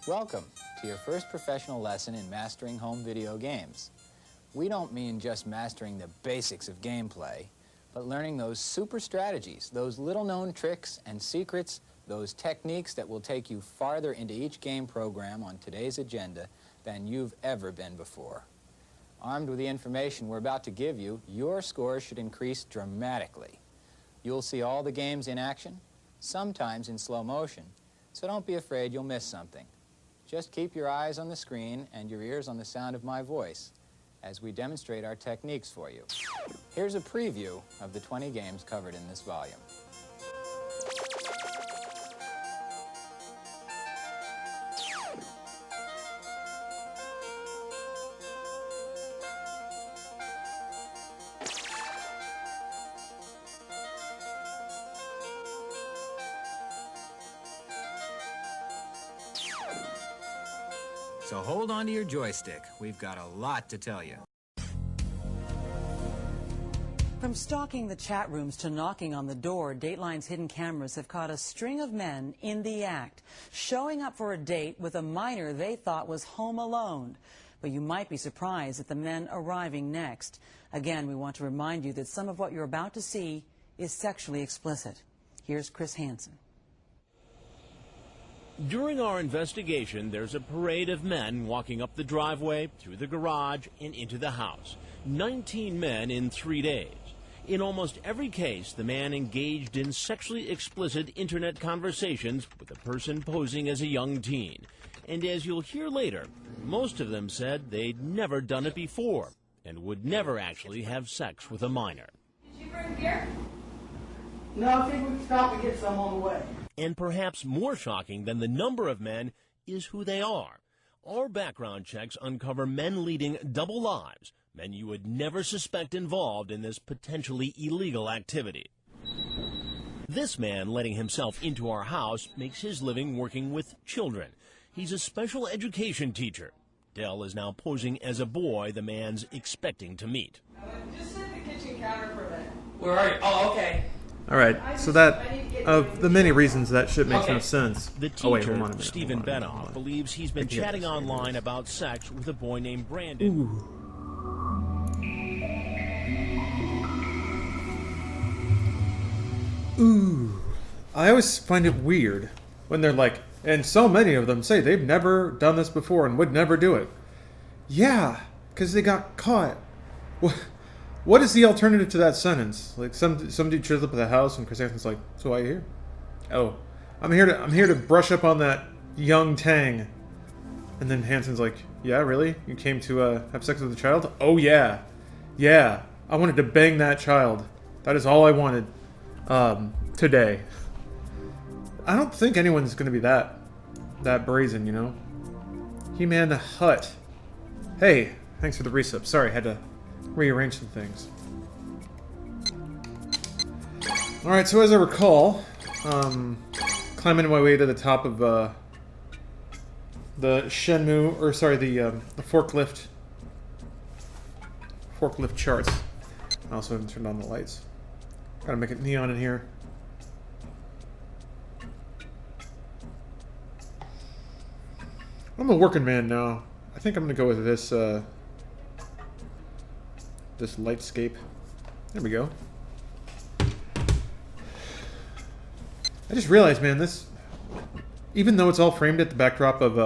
Welcome to your first professional lesson in mastering home video games. We don't mean just mastering the basics of gameplay, but learning those super strategies, those little-known tricks and secrets, those techniques that will take you farther into each game program on today's agenda than you've ever been before. Armed with the information we're about to give you, your scores should increase dramatically. You'll see all the games in action, sometimes in slow motion, so don't be afraid you'll miss something. Just keep your eyes on the screen and your ears on the sound of my voice as we demonstrate our techniques for you. Here's a preview of the 20 games covered in this volume. So hold on to your joystick. We've got a lot to tell you. From stalking the chat rooms to knocking on the door, Dateline's hidden cameras have caught a string of men in the act, showing up for a date with a minor they thought was home alone. But you might be surprised at the men arriving next. Again, we want to remind you that some of what you're about to see is sexually explicit. Here's Chris Hansen. During our investigation, there's a parade of men walking up the driveway, through the garage, and into the house. 19 men in 3 days. In almost every case, the man engaged in sexually explicit internet conversations with a person posing as a young teen. And as you'll hear later, most of them said they'd never done it before and would never actually have sex with a minor. Did you bring beer? No, I think we can stop and get some on the way. And perhaps more shocking than the number of men is who they are. Our background checks uncover men leading double lives, men you would never suspect involved in this potentially illegal activity. This man letting himself into our house makes his living working with children. He's a special education teacher. Dell is now posing as a boy the man's expecting to meet. Just sit at the kitchen counter for a minute. Where are you? Oh, okay. Alright, so that, of the many reasons that shit makes no sense. The teacher, Stephen Benoff, believes he's been chatting online about sex with a boy named Brandon. Ooh. I always find it weird when they're like, and so many of them say they've never done this before and would never do it. Yeah, because they got caught. What is the alternative to that sentence? Like some dude shows up at the house and Chris Hansen's like, "So why are you here?" "Oh, I'm here to brush up on that young tang." And then Hansen's like, "Yeah, really? You came to have sex with a child?" "Oh yeah, yeah. I wanted to bang that child. That is all I wanted today." I don't think anyone's gonna be that brazen, you know. He-Man the Hut. Hey, thanks for the resub. Sorry, I had to rearrange some things. Alright, so as I recall, climbing my way to the top of the Shenmue, or sorry, the forklift charts. I also haven't turned on the lights. Gotta make it neon in here. I'm a working man now. I think I'm gonna go with this this lightscape. There we go. I just realized, man, this, even though it's all framed at the backdrop of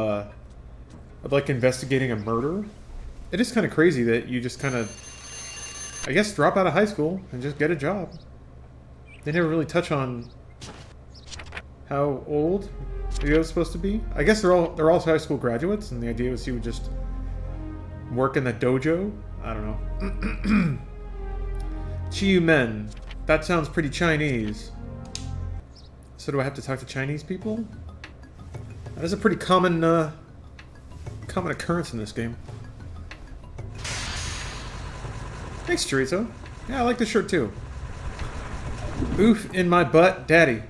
like investigating a murder, it is kind of crazy that you just kind of, I guess, drop out of high school and just get a job. They never really touch on how old Ryo's supposed to be. I guess they're all high school graduates, and the idea was he would just work in the dojo. I don't know. Chiyu Men. That sounds pretty Chinese. So do I have to talk to Chinese people? That is a pretty common occurrence in this game. Thanks, Chorizo. Yeah, I like this shirt too. Oof in my butt, daddy.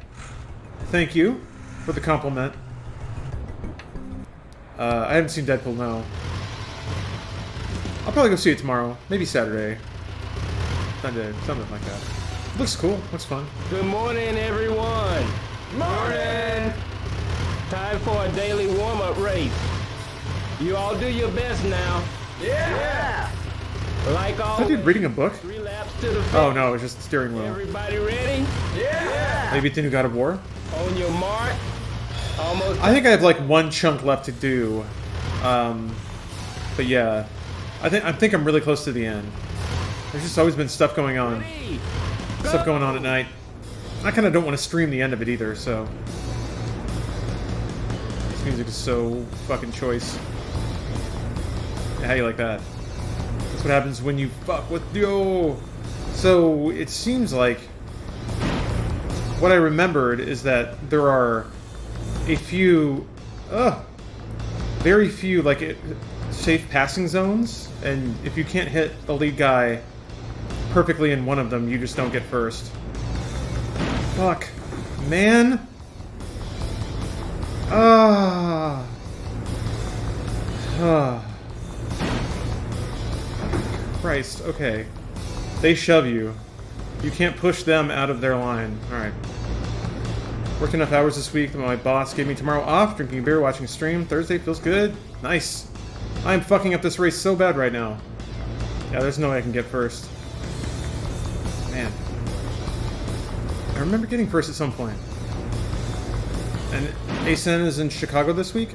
Thank you for the compliment. I haven't seen Deadpool, no. I'll probably go see it tomorrow. Maybe Saturday. Sunday, something like that. Looks cool. Looks fun. Good morning, everyone. Morning. Time for a daily warm-up race. You all do your best now. Yeah! Like Is that always, dude reading a book? 3 laps to the finish. Oh no, it's just the steering wheel. Everybody ready? Yeah! Maybe it's the new God of War? On your mark. Almost. I think I have like one chunk left to do. But yeah. I think I'm really close to the end. There's just always been stuff going on. Ready. Stuff going on at night. I kind of don't want to stream the end of it either, so... This music is so fucking choice. Yeah, how you like that? That's what happens when you fuck with... Yo! So, it seems like... What I remembered is that there are a few... very few, like, safe passing zones, and if you can't hit the lead guy perfectly in one of them, you just don't get first. Fuck. Man! Christ, okay. They shove you. You can't push them out of their line. Alright. Worked enough hours this week that my boss gave me tomorrow off, drinking a beer, watching a stream. Thursday feels good. Nice. I am fucking up this race so bad right now. Yeah, there's no way I can get first. Man. I remember getting first at some point. And ASN is in Chicago this week?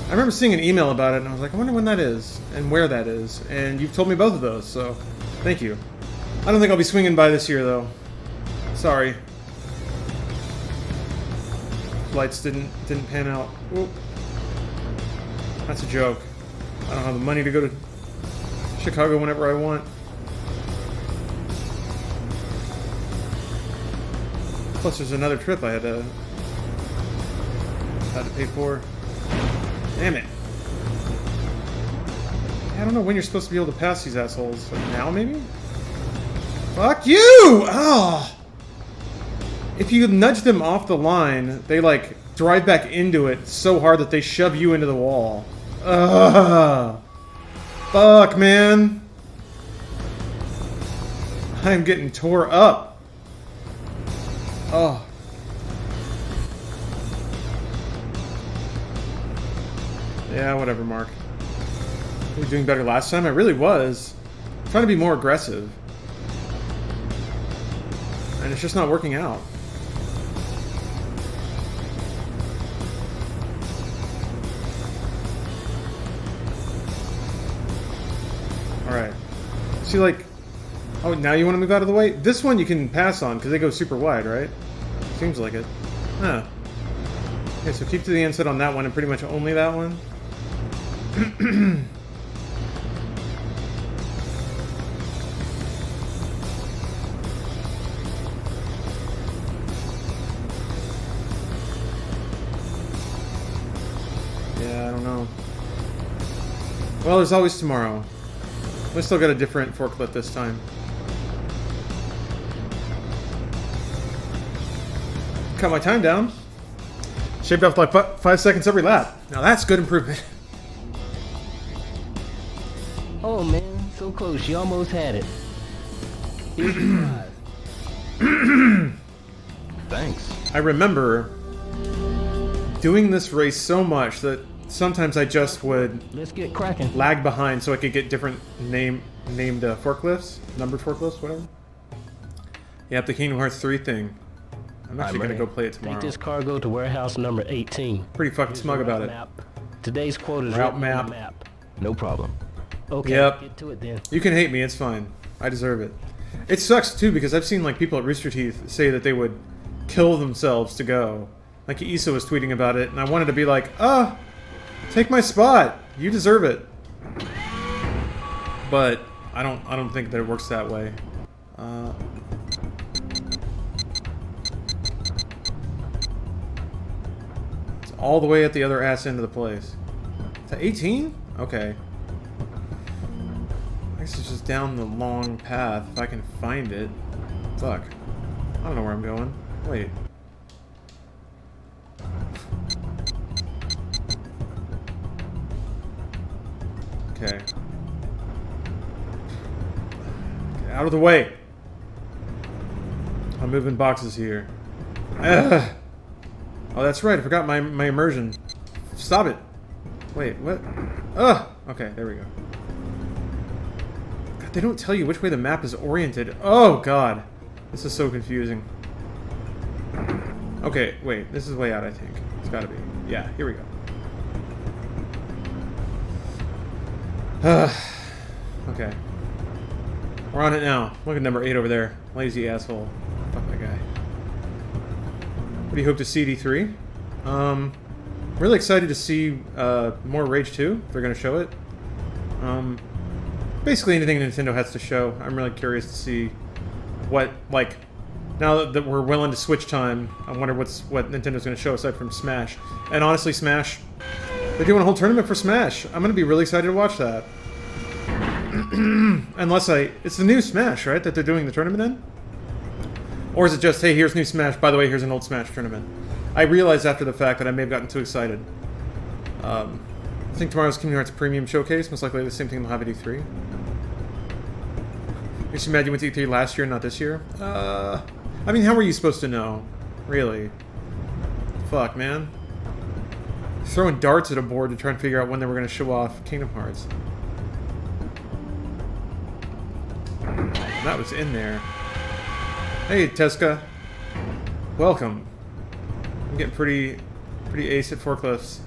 I remember seeing an email about it, and I was like, I wonder when that is, and where that is. And you've told me both of those, so thank you. I don't think I'll be swinging by this year, though. Sorry. Flights didn't pan out. Oop. That's a joke. I don't have the money to go to Chicago whenever I want. Plus, there's another trip I had to pay for. Damn it. I don't know when you're supposed to be able to pass these assholes. Like now, maybe? Fuck you! Oh! If you nudge them off the line, they, like, drive back into it so hard that they shove you into the wall. Ugh. Fuck, man. I'm getting tore up. Oh. Yeah, whatever, Mark. You were doing better last time? I really was. I'm trying to be more aggressive. And it's just not working out. Alright. See, like... Oh, now you want to move out of the way? This one you can pass on, because they go super wide, right? Seems like it. Huh. Okay, so keep to the inside on that one, and pretty much only that one. Yeah, I don't know. Well, there's always tomorrow. We still got a different forklift this time. Cut my time down. Shaved off like 5 seconds every lap. Now that's good improvement. Oh man, so close. You almost had it. Here's your prize. Thanks. I remember doing this race so much that sometimes I just would Let's get cracking. lag behind so I could get different named forklifts, numbered forklifts, whatever. Yep, the Kingdom Hearts 3 thing. I'm actually gonna go play it tomorrow. Take this cargo to warehouse number 18. Pretty fucking smug about it. Map. Today's quote is Route written on the map. No problem. Okay, Yep. get to it then. You can hate me, it's fine. I deserve it. It sucks too because I've seen like people at Rooster Teeth say that they would kill themselves to go. Like Issa was tweeting about it, and I wanted to be like, take my spot. You deserve it. But I don't think that it works that way. It's all the way at the other ass end of the place. To 18? Okay. I guess it's just down the long path if I can find it. Fuck. I don't know where I'm going. Wait. Okay. Get out of the way! I'm moving boxes here. Ugh. Oh, that's right. I forgot my immersion. Stop it. Wait, what? Ugh! Okay, there we go. God, they don't tell you which way the map is oriented. Oh, God. This is so confusing. Okay, wait. This is way out, I think. It's gotta be. Yeah, here we go. Okay. We're on it now. Look at number 8 over there. Lazy asshole. Fuck that guy. What do you hope to see, D3? Really excited to see more Rage 2, if they're going to show it. Basically anything Nintendo has to show. I'm really curious to see what, like, now that we're well into Switch time, I wonder what Nintendo's going to show aside from Smash. And honestly, Smash, they're doing a whole tournament for Smash. I'm going to be really excited to watch that. It's the new Smash, right, that they're doing the tournament in? Or is it just, hey, here's new Smash, by the way, here's an old Smash tournament? I realized after the fact that I may have gotten too excited. I think tomorrow's Kingdom Hearts Premium Showcase, most likely the same thing they'll have at E3. Makes you mad you went to E3 last year, not this year? I mean, how were you supposed to know? Really? Fuck, man. Throwing darts at a board to try and figure out when they were going to show off Kingdom Hearts. That was in there. Hey, Teska. Welcome. I'm getting pretty ace at forklifts.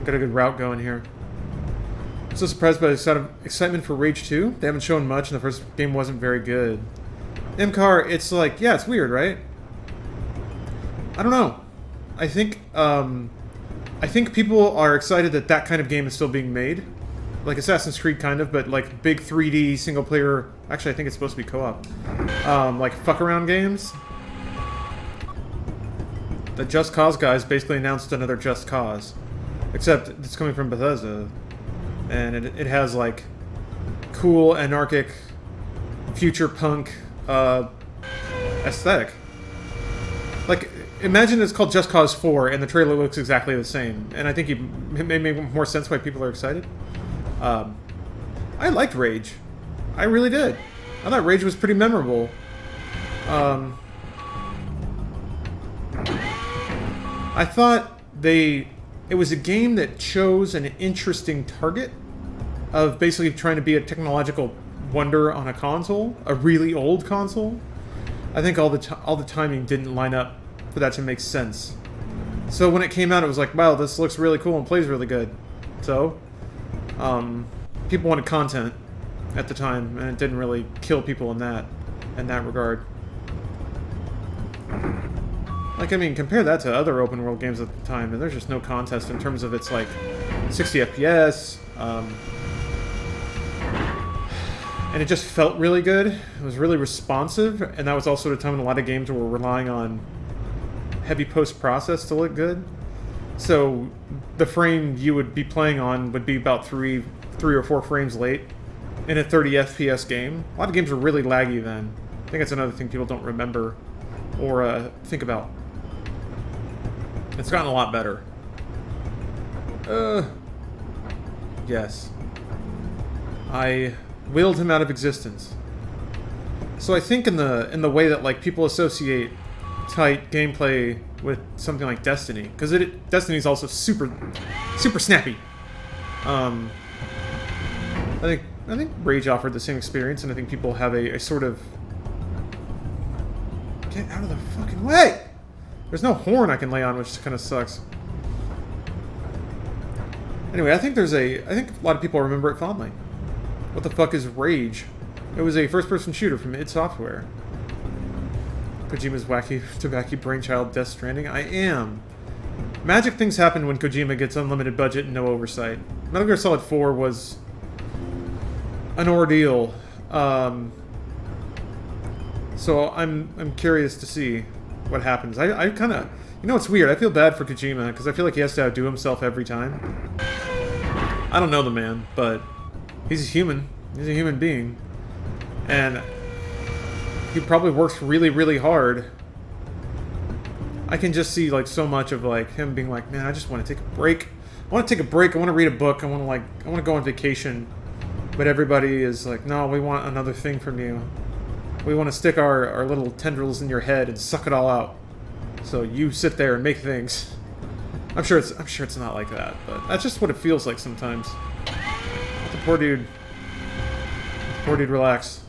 Got a good route going here. I'm so surprised by the excitement for Rage 2. They haven't shown much, and the first game wasn't very good. MCAR, it's like, yeah, it's weird, right? I don't know. I think people are excited that that kind of game is still being made. Like Assassin's Creed, kind of, but like big 3D single-player... Actually, I think it's supposed to be co-op. Like fuck-around games. The Just Cause guys basically announced another Just Cause. Except it's coming from Bethesda. And it has, like, cool, anarchic, future punk aesthetic. Like, imagine it's called Just Cause 4 and the trailer looks exactly the same. And I think it may make more sense why people are excited. I liked Rage. I really did. I thought Rage was pretty memorable. I thought it was a game that chose an interesting target of basically trying to be a technological wonder on a console, a really old console. I think all the timing didn't line up for that to make sense. So when it came out, it was like, wow, this looks really cool and plays really good. So, people wanted content at the time, and it didn't really kill people in that regard. Like, I mean, compare that to other open world games at the time, and there's just no contest in terms of its, like, 60 FPS, and it just felt really good. It was really responsive, and that was also the time when a lot of games were relying on heavy post-process to look good. So the frame you would be playing on would be about three or four frames late in a 30 FPS game. A lot of games were really laggy then. I think that's another thing people don't remember or think about. It's gotten a lot better. Yes. I willed him out of existence. So I think in the way that like people associate tight gameplay with something like Destiny, because Destiny's also super snappy. I think Rage offered the same experience, and I think people have a sort of get out of the fucking way. There's no horn I can lay on, which kind of sucks. Anyway, I think a lot of people remember it fondly. What the fuck is Rage? It was a first-person shooter from id Software. Kojima's wacky tobacco brainchild, Death Stranding. I am. Magic things happen when Kojima gets unlimited budget and no oversight. Metal Gear Solid 4 was an ordeal. So I'm curious to see what happens. I kind of... You know, it's weird. I feel bad for Kojima, because I feel like he has to outdo himself every time. I don't know the man, but he's a human. He's a human being. And he probably works really, really hard. I can just see, like, so much of, like, him being like, man, I just want to take a break. I want to take a break. I want to read a book. I want to go on vacation. But everybody is like, no, we want another thing from you. We want to stick our little tendrils in your head and suck it all out. So you sit there and make things. I'm sure it's not like that, but that's just what it feels like sometimes. Let the poor dude relax.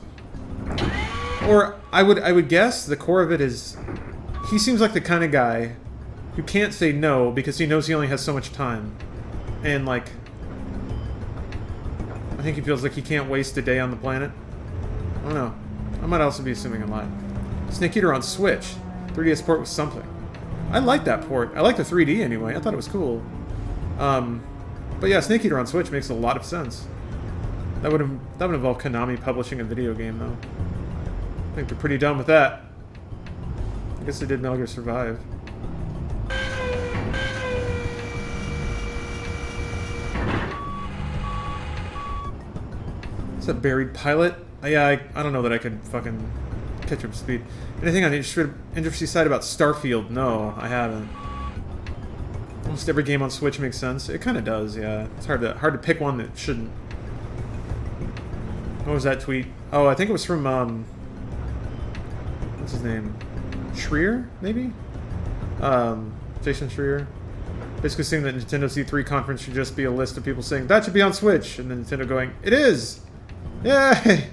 Or I would guess the core of it is he seems like the kind of guy who can't say no because he knows he only has so much time. And like I think he feels like he can't waste a day on the planet. I don't know. I might also be assuming a lot. Snake Eater on Switch. 3DS port was something. I like that port. I like the 3D anyway. I thought it was cool. But yeah, Snake Eater on Switch makes a lot of sense. That would involve Konami publishing a video game, though. I think they're pretty done with that. I guess they did Metal Gear Survive. Is that Buried Pilot? Yeah, I don't know that I could fucking catch up to speed. Anything on the industry side about Starfield? No, I haven't. Almost every game on Switch makes sense. It kind of does, yeah. It's hard to pick one that shouldn't. What was that tweet? Oh, I think it was from what's his name? Schreier, maybe? Jason Schreier. Basically saying that Nintendo's E3 conference should just be a list of people saying that should be on Switch, and then Nintendo going, "It is! Yay!"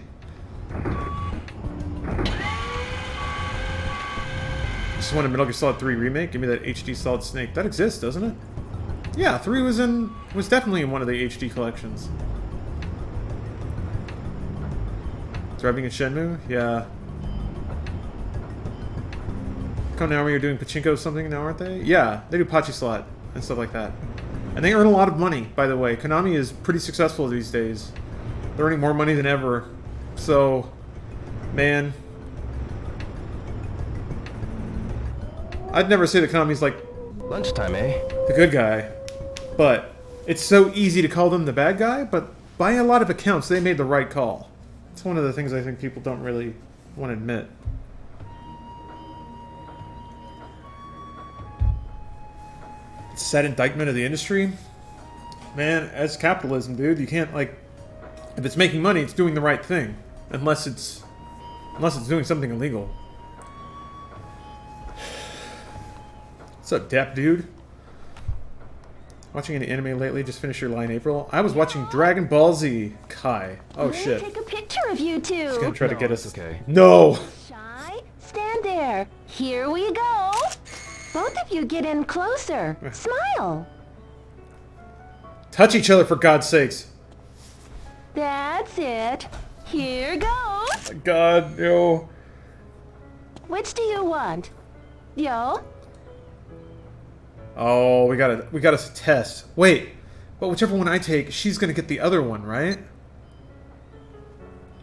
Just wanted Metal Gear Solid 3 remake. Give me that HD Solid Snake. That exists, doesn't it? Yeah, 3 was definitely in one of the HD collections. Driving in Shenmue? Yeah. Konami are doing pachinko or something now, aren't they? Yeah, they do Pachi Slot and stuff like that. And they earn a lot of money, by the way. Konami is pretty successful these days. They're earning more money than ever. So, man. I'd never say that Konami's like Lunchtime, eh? the good guy. But it's so easy to call them the bad guy, but by a lot of accounts, they made the right call. It's one of the things I think people don't really want to admit. It's a sad indictment of the industry. Man, as capitalism, dude, you can't, like... If it's making money, it's doing the right thing. Unless it's doing something illegal. What's up, Depp, dude? Watching any anime lately? Just finished your line, April. I was watching Dragon Ball Z. Kai. Oh, shit. Take a picture of you two. He's gonna try to get us. Okay. No! Shy, stand there. Here we go. Both of you get in closer. Smile. Touch each other, for God's sakes. That's it. Here goes. God, yo. Which do you want? Yo? Oh, we got a test. Wait, but whichever one I take, she's gonna get the other one, right?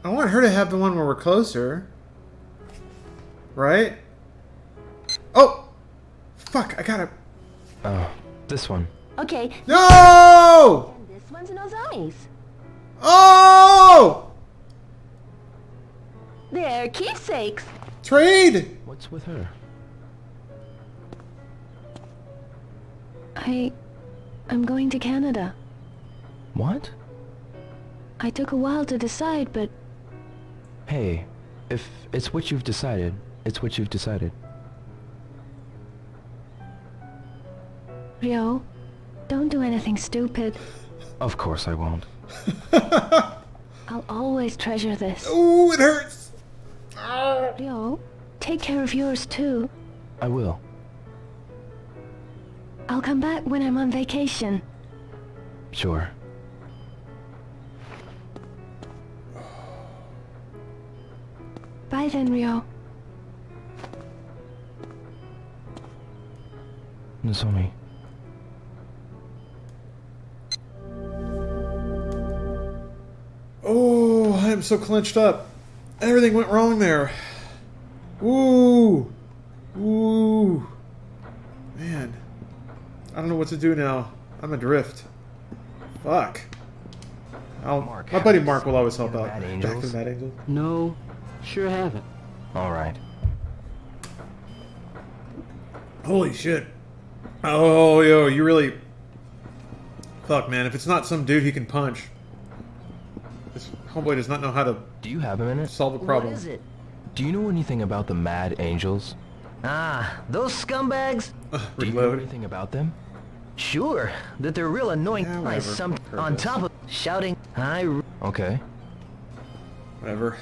I want her to have the one where we're closer. Right? Oh! Fuck, I gotta... Oh, this one. Okay. No! And this one's Nozomi's. Oh! They're keepsakes. Trade! What's with her? I'm going to Canada. What? I took a while to decide, but Hey, if it's what you've decided, it's what you've decided. Ryo, don't do anything stupid. Of course I won't. I'll always treasure this. Ooh, it hurts! Ryo, take care of yours too. I will. I'll come back when I'm on vacation. Sure. Bye then, Ryo. Nozomi. Oh, I'm so clenched up. Everything went wrong there. Ooh. Ooh. Man. I don't know what to do now. I'm adrift. Fuck. Mark, My buddy Mark will always help out. Mad Back Angels? to the Mad Angels. No, sure haven't. Alright. Holy shit. Oh, yo, you really... Fuck, man. If it's not some dude he can punch. This homeboy does not know how to Do you have a minute? solve a problem. What is it? Do you know anything about the Mad Angels? Ah, those scumbags? Do you know Reload. anything about them? Sure, that they're real annoying. Yeah, I whatever. some Heard on this. top of shouting. Okay. Whatever.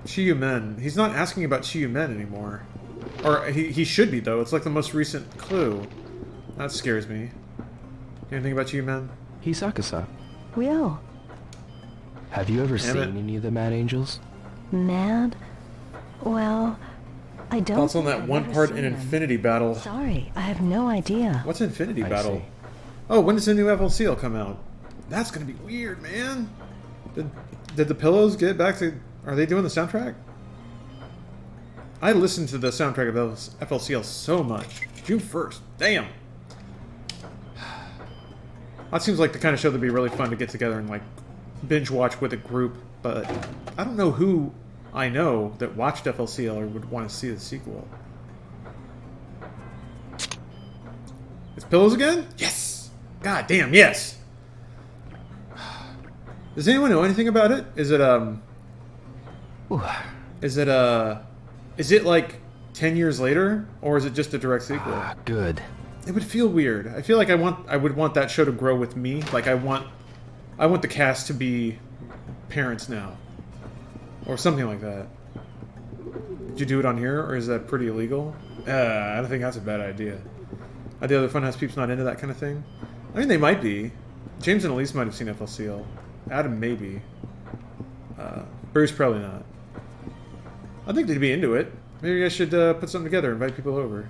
Chiyu Men. He's not asking about Chiyu Men anymore. Or he should be, though. It's like the most recent clue. That scares me. Anything about Chiyu Men? Hisaka-san, Will. have you ever Damn it. seen any of the Mad Angels? Mad? Well, I don't. Thoughts on think that I've one ever part seen in them. Infinity Battle? Sorry, I have no idea. What's Infinity I Battle? see. Oh, when does the new FLCL come out? That's gonna be weird, man. Did the Pillows get back to... Are they doing the soundtrack? I listened to the soundtrack of FLCL so much. June 1st. Damn. That seems like the kind of show that'd be really fun to get together and, like, binge watch with a group. But I don't know who I know that watched FLCL or would want to see the sequel. It's Pillows again? Yes! God damn, yes! Does anyone know anything about it? Is it like 10 years later, or is it just a direct sequel? Ah, good. It would feel weird. I feel like I would want that show to grow with me. Like I want the cast to be parents now, or something like that. Did you do it on here, or is that pretty illegal? I don't think that's a bad idea. Are the other Funhouse peeps not into that kind of thing? I mean, they might be. James and Elise might have seen FLCL. Adam maybe. Bruce probably not. I think they'd be into it. Maybe I should put something together, invite people over.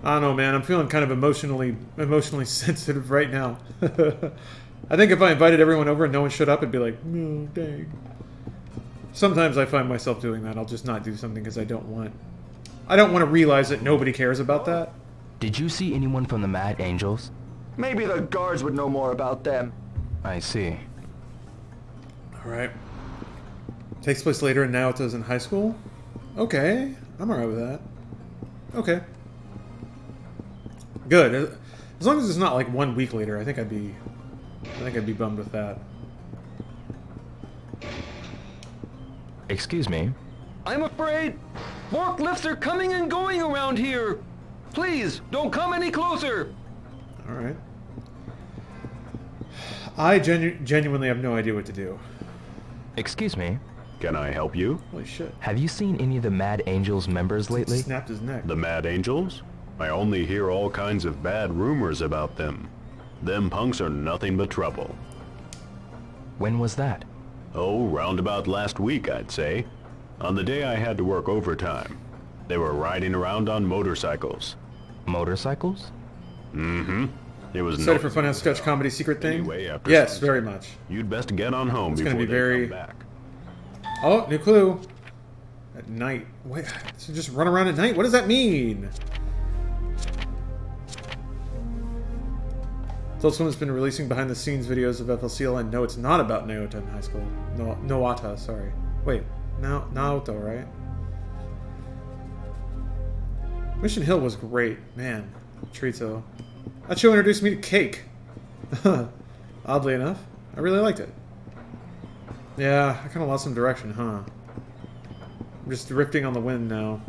I don't know, man. I'm feeling kind of emotionally sensitive right now. I think if I invited everyone over and no one showed up, it'd be like, no, dang. Sometimes I find myself doing that. I'll just not do something because I don't want to realize that nobody cares about that. Did you see anyone from the Mad Angels? Maybe the guards would know more about them. I see. Alright. Takes place later and now it does in high school? Okay. I'm alright with that. Okay. Good. As long as it's not like 1 week later, I think I'd be bummed with that. Excuse me? I'm afraid forklifts are coming and going around here. Please, don't come any closer. Alright. I genuinely have no idea what to do. Excuse me? Can I help you? Holy shit. Have you seen any of the Mad Angels members lately? Snapped his neck. The Mad Angels? I only hear all kinds of bad rumors about them. Them punks are nothing but trouble. When was that? Oh, round about last week, I'd say. On the day I had to work overtime. They were riding around on motorcycles. Motorcycles? Mm-hmm. It was Excited for Funhouse Sketch Comedy Secret Thing? Anyway, after yes, sunset, very much. You'd best get on home It's before gonna be they very... come back. Oh, new clue. At night. Wait, so just run around at night? What does that mean? Adult Swim has been releasing behind-the-scenes videos of FLCL, and no, it's not about Naota in high school. No, Noata, sorry. Wait, Naoto, right? Mission Hill was great. Man, Trito. That show introduced me to cake. Oddly enough, I really liked it. Yeah, I kind of lost some direction, huh? I'm just drifting on the wind now.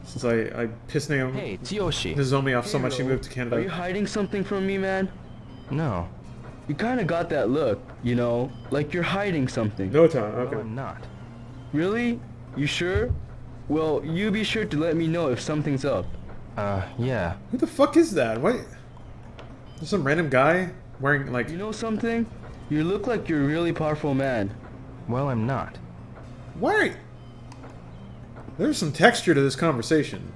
Since I pissed Hey, it's Yoshi. Nozomi off so much she moved to Canada. Are you hiding something from me, man? No. You kind of got that look, you know, like you're hiding something. No time, okay. No, I'm not. Really? You sure? Well, you be sure to let me know if something's up. Yeah. Who the fuck is that? What? There's some random guy wearing, like... You know something? You look like you're a really powerful man. Well, I'm not. Why? There's some texture to this conversation.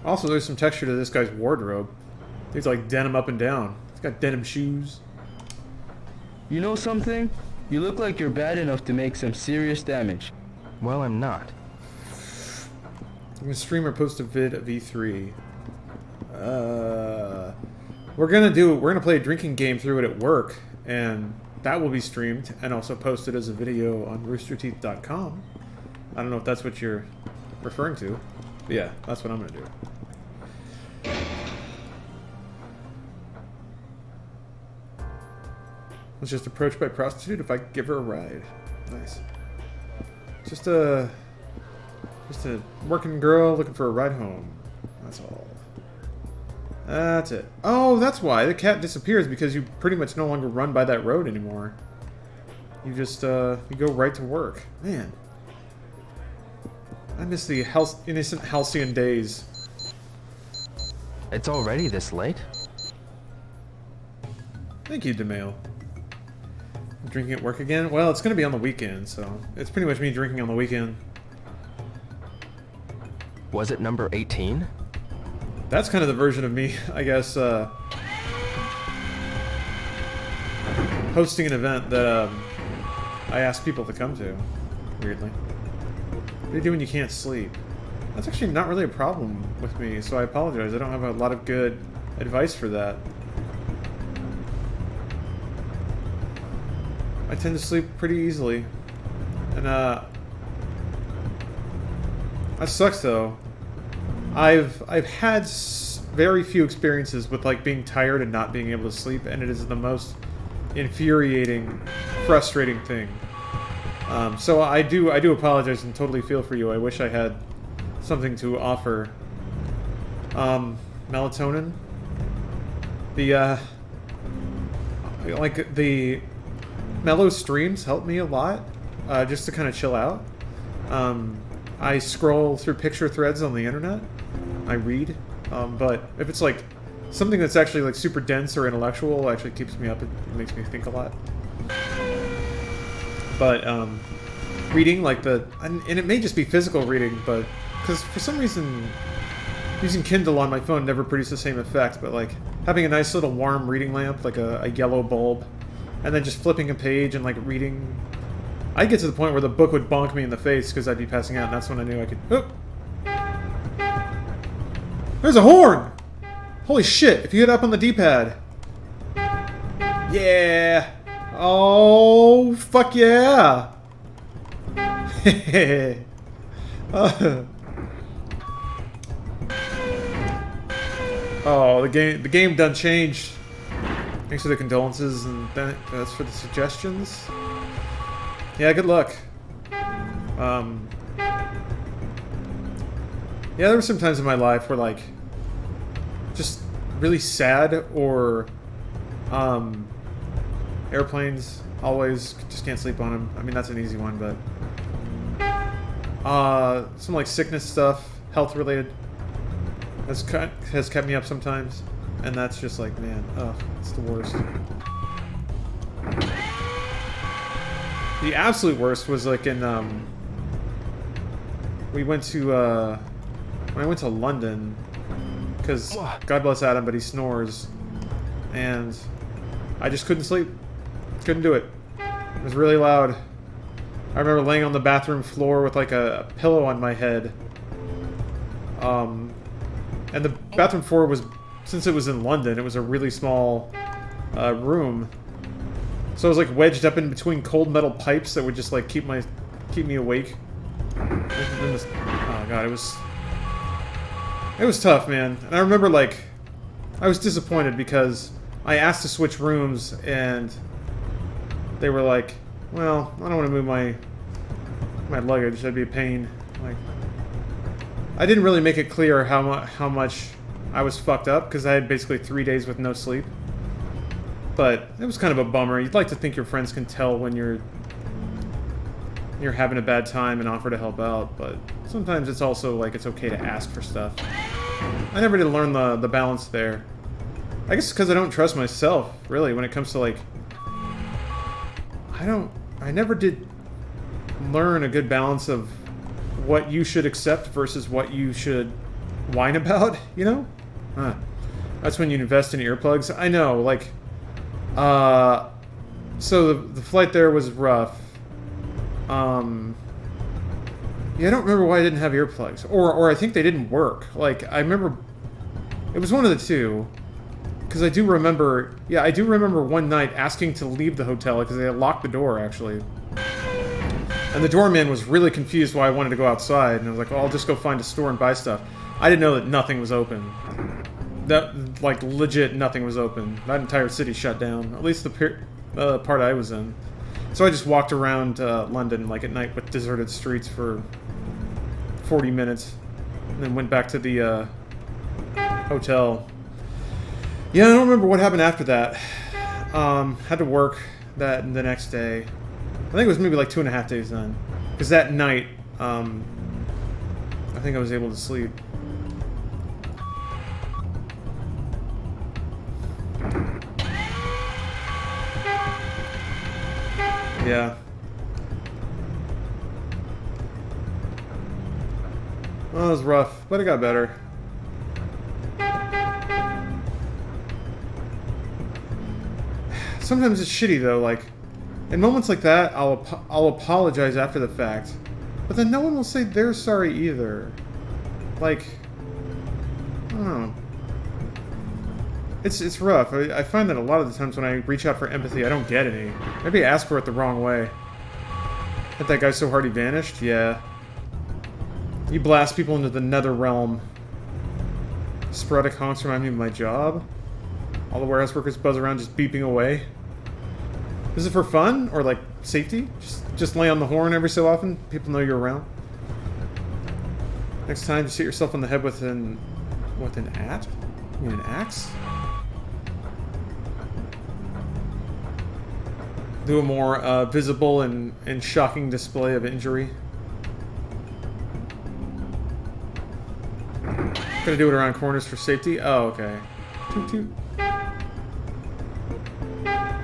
Also, there's some texture to this guy's wardrobe. He's like denim up and down. He's got denim shoes. You know something? You look like you're bad enough to make some serious damage. Well, I'm not. I'm gonna stream or post a vid of E3. We're gonna play a drinking game through it at work, and that will be streamed and also posted as a video on roosterteeth.com. I don't know if that's what you're referring to. But yeah, that's what I'm gonna do. Was just approached by a prostitute if I could give her a ride. Nice. Just Just a working girl looking for a ride home. That's all. That's it. Oh, that's why the cat disappears, because you pretty much no longer run by that road anymore. You just you go right to work. Man, I miss the innocent halcyon days. It's already this late? Thank you, DeMail. Drinking at work again? Well, it's going to be on the weekend, so it's pretty much me drinking on the weekend. Was it number 18? That's kind of the version of me, I guess, hosting an event that I asked people to come to, weirdly. What do you do when you can't sleep? That's actually not really a problem with me, so I apologize. I don't have a lot of good advice for that. I tend to sleep pretty easily. And, that sucks, though. I've had very few experiences with, like, being tired and not being able to sleep, and it is the most infuriating, frustrating thing. So I do apologize and totally feel for you. I wish I had something to offer. Melatonin? The mellow streams help me a lot, just to kind of chill out. I scroll through picture threads on the internet. I read, but if it's like something that's actually like super dense or intellectual, actually keeps me up. It makes me think a lot. But reading, like and it may just be physical reading, but because for some reason using Kindle on my phone never produced the same effect. But like having a nice little warm reading lamp, like a yellow bulb, and then just flipping a page and like reading. I'd get to the point where the book would bonk me in the face because I'd be passing out, and that's when I knew I could... Oh! There's a horn! Holy shit, if you hit up on the D-pad. Yeah! Oh, fuck yeah! Oh, the game done changed. Thanks for the condolences, and that's for the suggestions. Yeah, good luck. Yeah, there were some times in my life where, like, just really sad, or airplanes, always just can't sleep on them. I mean, that's an easy one, but some like sickness stuff, health related, has kept me up sometimes, and that's just like, man, it's the worst. The absolute worst was like in we went to when I went to London, because God bless Adam, but he snores, and I just couldn't sleep. Couldn't do it. It was really loud. I remember laying on the bathroom floor with like a pillow on my head. And the bathroom floor was, since it was in London, it was a really small room. So I was like wedged up in between cold metal pipes that would just like keep me awake. Oh god, it was tough, man. And I remember like I was disappointed because I asked to switch rooms and they were like, "Well, I don't want to move my luggage. That'd be a pain." Like, I didn't really make it clear how much I was fucked up because I had basically 3 days with no sleep. But it was kind of a bummer. You'd like to think your friends can tell when you're having a bad time and offer to help out, but sometimes it's also like it's okay to ask for stuff. I never did learn the balance there. I guess because I don't trust myself, really, when it comes to like... I never did learn a good balance of what you should accept versus what you should whine about, you know? That's when you invest in earplugs. I know, like... so the flight there was rough. Yeah, I don't remember why I didn't have earplugs. Or I think they didn't work. Like, I remember... It was one of the two. Because I do remember... Yeah, I do remember one night asking to leave the hotel because they had locked the door, actually. And the doorman was really confused why I wanted to go outside. And I was like, oh, I'll just go find a store and buy stuff. I didn't know that nothing was open. That, like, legit nothing was open. That entire city shut down. At least the part I was in. So I just walked around London, like, at night with deserted streets for 40 minutes. And then went back to the hotel. Yeah, I don't remember what happened after that. Had to work that the next day. I think it was maybe like 2.5 days then. Because that night, I think I was able to sleep. Yeah. Well, it was rough, but it got better. Sometimes it's shitty though, like, in moments like that, I'll apologize after the fact, but then no one will say they're sorry either. Like, I don't know. It's rough. I find that a lot of the times when I reach out for empathy, I don't get any. Maybe I ask for it the wrong way. Hit that guy so hard he vanished? Yeah. You blast people into the nether realm. Sporadic honks remind me of my job. All the warehouse workers buzz around just beeping away. Is it for fun? Or like safety? Just lay on the horn every so often? People know you're around. Next time, just hit yourself on the head with an... With an at? You mean an axe? Do a more visible and shocking display of injury. Gonna do it around corners for safety? Oh, okay. Toot toot.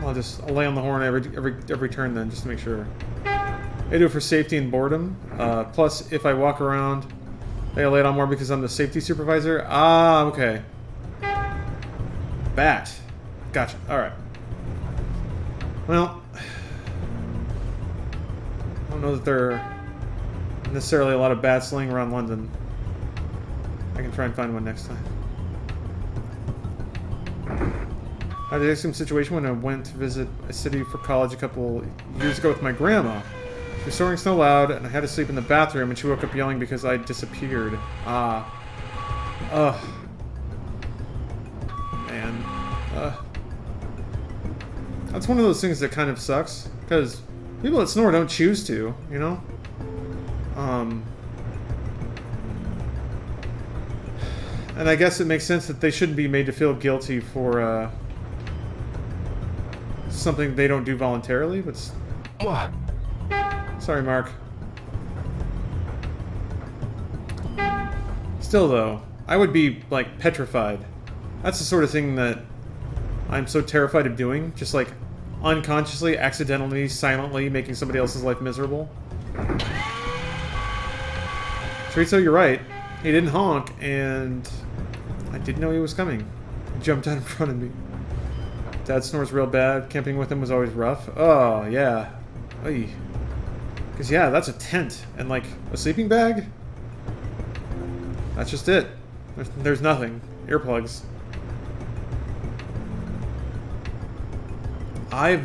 I'll lay on the horn every turn then, just to make sure. I do it for safety and boredom. Plus, if I walk around, I lay it on more because I'm the safety supervisor. Ah, okay. Bat. Gotcha. Alright. Well, I don't know that there are necessarily a lot of bats laying around London. I can try and find one next time. I had the same situation when I went to visit a city for college a couple years ago with my grandma. She was snoring so loud, and I had to sleep in the bathroom, and she woke up yelling because I disappeared. Ah. Ugh. Man. That's one of those things that kind of sucks, because people that snore don't choose to, you know? And I guess it makes sense that they shouldn't be made to feel guilty for, something they don't do voluntarily, but... What? Sorry, Mark. Still, though, I would be, like, petrified. That's the sort of thing that I'm so terrified of doing. Just, like, unconsciously, accidentally, silently making somebody else's life miserable. Chorizo, you're right. He didn't honk, and I didn't know he was coming. He jumped out in front of me. Dad snores real bad. Camping with him was always rough. Oh, yeah. Because, yeah, that's a tent. And, like, a sleeping bag? That's just it. There's nothing. Earplugs. And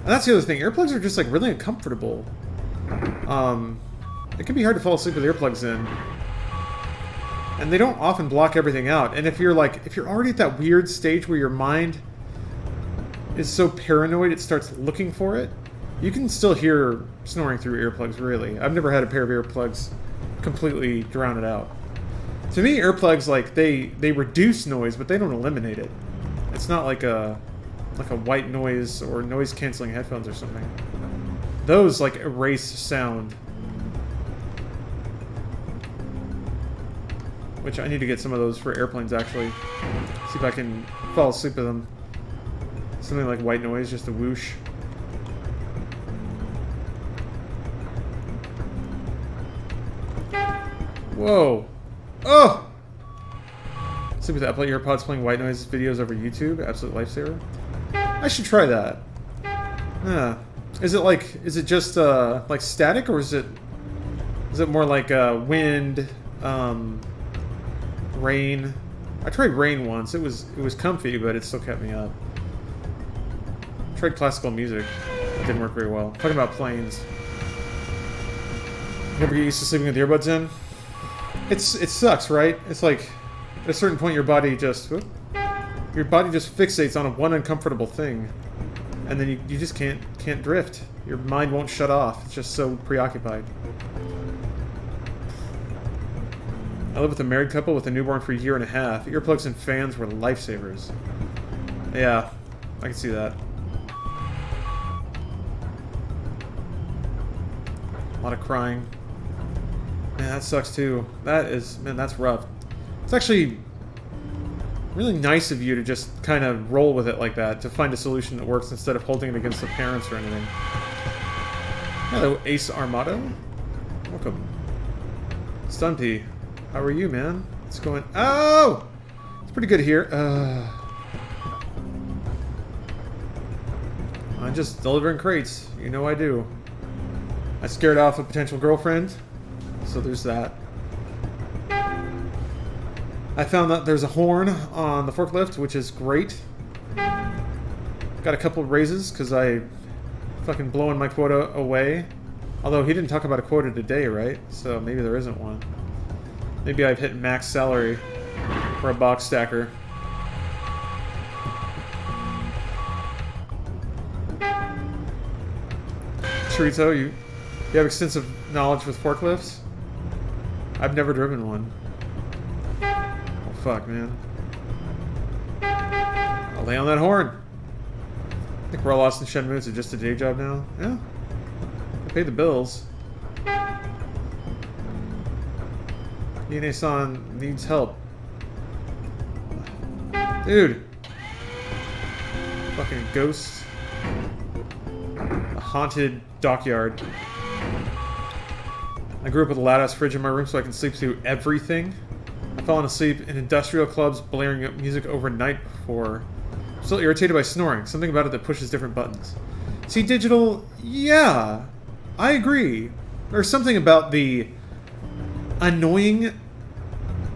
that's the other thing. Earplugs are just, like, really uncomfortable. It can be hard to fall asleep with earplugs in. And they don't often block everything out. And if you're already at that weird stage where your mind is so paranoid it starts looking for it, you can still hear snoring through earplugs, really. I've never had a pair of earplugs completely drown it out. To me, earplugs, like, they reduce noise, but they don't eliminate it. It's not like a white noise or noise-canceling headphones or something. Those, like, erase sound. Which I need to get some of those for airplanes, actually. See if I can fall asleep with them. Something like white noise, just a whoosh. Whoa. Oh! Sleep with Apple AirPods playing white noise videos over YouTube. Absolute lifesaver. I should try that. Yeah. Is it just, like static, or is it more like, wind, rain? I tried rain once. It was comfy, but it still kept me up. I tried classical music. It didn't work very well. Talking about planes. Never get used to sleeping with earbuds in? It sucks, right? It's like, at a certain point your body just fixates on one uncomfortable thing. And then you just can't drift. Your mind won't shut off. It's just so preoccupied. I live with a married couple with a newborn for a year and a half. Earplugs and fans were lifesavers. Yeah, I can see that. A lot of crying. Man, that sucks too. That is, man, that's rough. It's actually really nice of you to just kind of roll with it like that, to find a solution that works instead of holding it against the parents or anything. Hello, Ace Armado. Welcome. Stumpy, how are you, man? It's going... Oh! It's pretty good here. I'm just delivering crates. You know I do. I scared off a potential girlfriend, so there's that. I found that there's a horn on the forklift, which is great. Got a couple of raises because I fucking blowing my quota away. Although he didn't talk about a quota today, right? So maybe there isn't one. Maybe I've hit max salary for a box stacker. Chorizo, you have extensive knowledge with forklifts? I've never driven one. Oh fuck, man. I'll lay on that horn. I think we're all lost in Shenmue. Is it just a day job now? Yeah. I pay the bills. Yune-san needs help. Dude. Fucking ghosts. A haunted dockyard. I grew up with a loud-ass fridge in my room so I can sleep through everything. I've fallen asleep in industrial clubs blaring up music overnight before. I'm still irritated by snoring. Something about it that pushes different buttons. See, digital, yeah, I agree. There's something about the annoying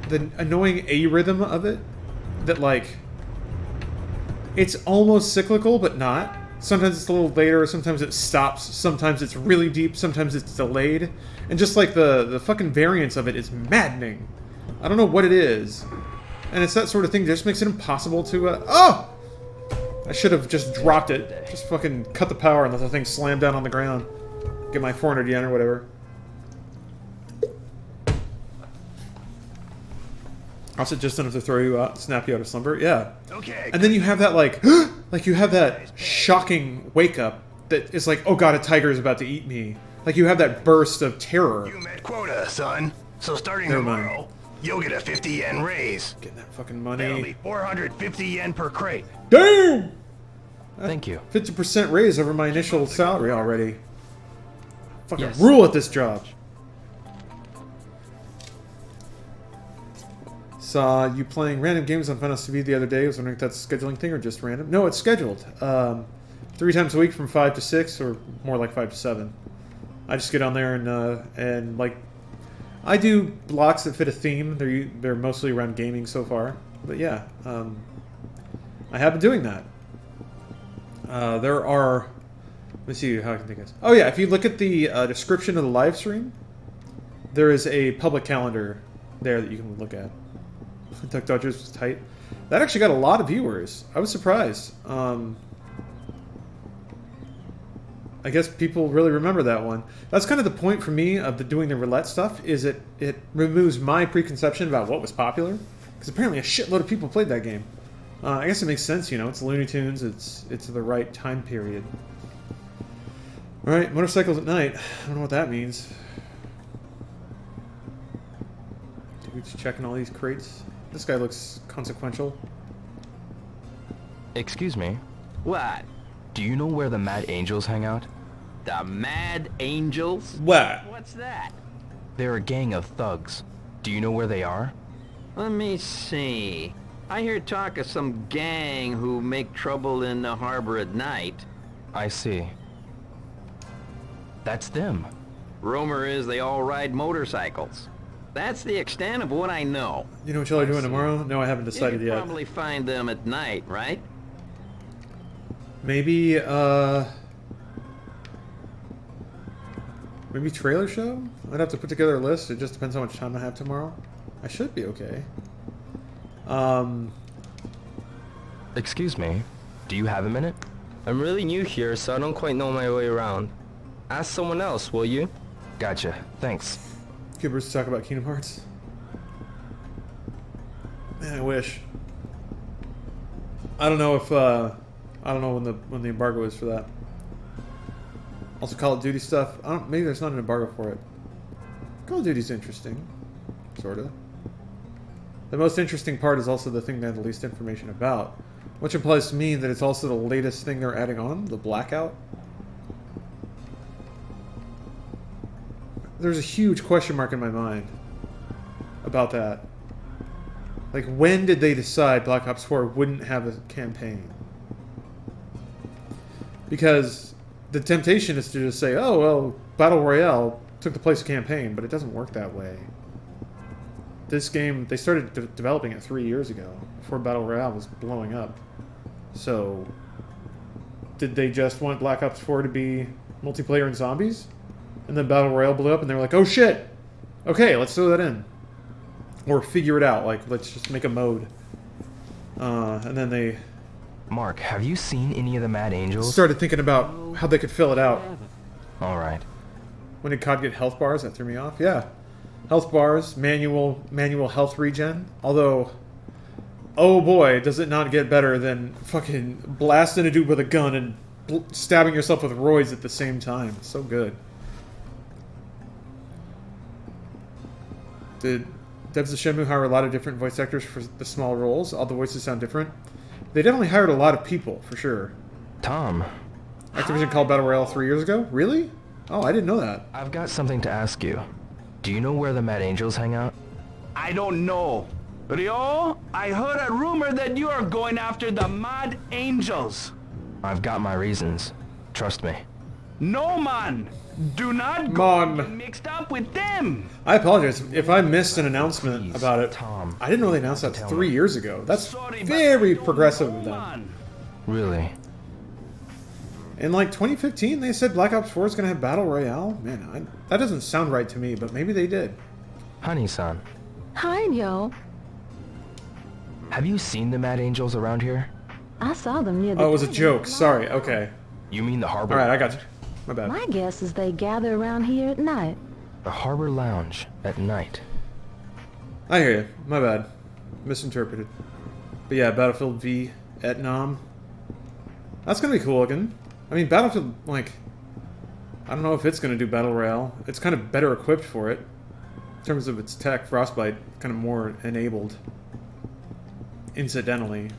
a-rhythm of it that, like, it's almost cyclical, but not. Sometimes it's a little later, sometimes it stops, sometimes it's really deep, sometimes it's delayed. And just, like, the fucking variance of it is maddening. I don't know what it is. And it's that sort of thing that just makes it impossible to, oh! I should have just dropped it. Just fucking cut the power and let the thing slam down on the ground. Get my 400 yen or whatever. Also, just enough to throw you out, snap you out of slumber. Yeah. Okay. And then you have that, like, like you have that shocking wake up that is like, oh god, a tiger is about to eat me. Like you have that burst of terror. You met quota, son. So starting tomorrow, you'll get a 50 yen raise. Getting that fucking money. That'll be 450 yen per crate. Damn! Thank you. 50% raise over my initial salary already. Fucking rule at this job. Saw you playing random games on Final TV the other day. I was wondering if that's a scheduling thing or just random. No, it's scheduled. 3 times a week from 5 to 6, or more like 5 to 7. I just get on there and like, I do blocks that fit a theme. They're mostly around gaming so far, but yeah, I have been doing that. There are. Let me see how I can think of this. Oh yeah, if you look at the description of the live stream, there is a public calendar there that you can look at. Duck Dodgers was tight. That actually got a lot of viewers. I was surprised. I guess people really remember that one. That's kind of the point for me of doing the roulette stuff, is it removes my preconception about what was popular. Because apparently a shitload of people played that game. I guess it makes sense, you know, it's Looney Tunes, it's the right time period. Alright, motorcycles at night. I don't know what that means. Dude's checking all these crates. This guy looks consequential. Excuse me. What? Do you know where the Mad Angels hang out? The Mad Angels? What? What's that? They're a gang of thugs. Do you know where they are? Let me see. I hear talk of some gang who make trouble in the harbor at night. I see. That's them. Rumor is they all ride motorcycles. That's the extent of what I know. You know what y'all are doing tomorrow? No, I haven't decided you could yet. Probably find them at night, right? Maybe, maybe trailer show? I'd have to put together a list. It just depends how much time I have tomorrow. I should be okay. Excuse me. Do you have a minute? I'm really new here, so I don't quite know my way around. Ask someone else, will you? Gotcha. Thanks. Cubers to talk about Kingdom Hearts. Man, I wish. I don't know if I don't know when the embargo is for that. Also, Call of Duty stuff. Maybe there's not an embargo for it. Call of Duty's interesting, sorta. The most interesting part is also the thing they have the least information about, which implies to me that it's also the latest thing they're adding on, the Blackout. There's a huge question mark in my mind about that. Like, when did they decide Black Ops 4 wouldn't have a campaign? Because the temptation is to just say, oh, well, Battle Royale took the place of campaign, but it doesn't work that way. This game, they started developing it 3 years ago, before Battle Royale was blowing up. So, did they just want Black Ops 4 to be multiplayer and zombies? And then Battle Royale blew up and they were like, oh shit! Okay, let's throw that in. Or figure it out, like, let's just make a mode. And then they... Mark, have you seen any of the Mad Angels? Started thinking about how they could fill it out. Alright. When did COD get health bars? That threw me off. Yeah. Health bars, manual health regen. Although, oh boy, does it not get better than fucking blasting a dude with a gun and stabbing yourself with roids at the same time. It's so good. Did devs of Shenmue hire a lot of different voice actors for the small roles? All the voices sound different. They definitely hired a lot of people, for sure. Tom. Activision called Battle Royale 3 years ago? Really? Oh, I didn't know that. I've got something to ask you. Do you know where the Mad Angels hang out? I don't know. Rio, I heard a rumor that you are going after the Mad Angels. I've got my reasons. Trust me. No, man. Do not get mixed up with them. I apologize if I missed an announcement about it. Tom, I didn't know they announced that 3 years ago. That's very progressive of them. Really? In like 2015, they said Black Ops 4 is going to have Battle Royale? Man, that doesn't sound right to me, but maybe they did. Honey-san. Hi, yo. Have you seen the Mad Angels around here? I saw them near the... Oh, it was a joke. Sorry. Okay. You mean the harbor? Alright, I got you. My bad. My guess is they gather around here at night. The harbor lounge at night. I hear you. My bad. Misinterpreted. But yeah, Battlefield v. Vietnam. That's going to be cool looking. I mean, Battlefield, like... I don't know if it's going to do Battle Royale. It's kind of better equipped for it. In terms of its tech, Frostbite kind of more enabled. Incidentally.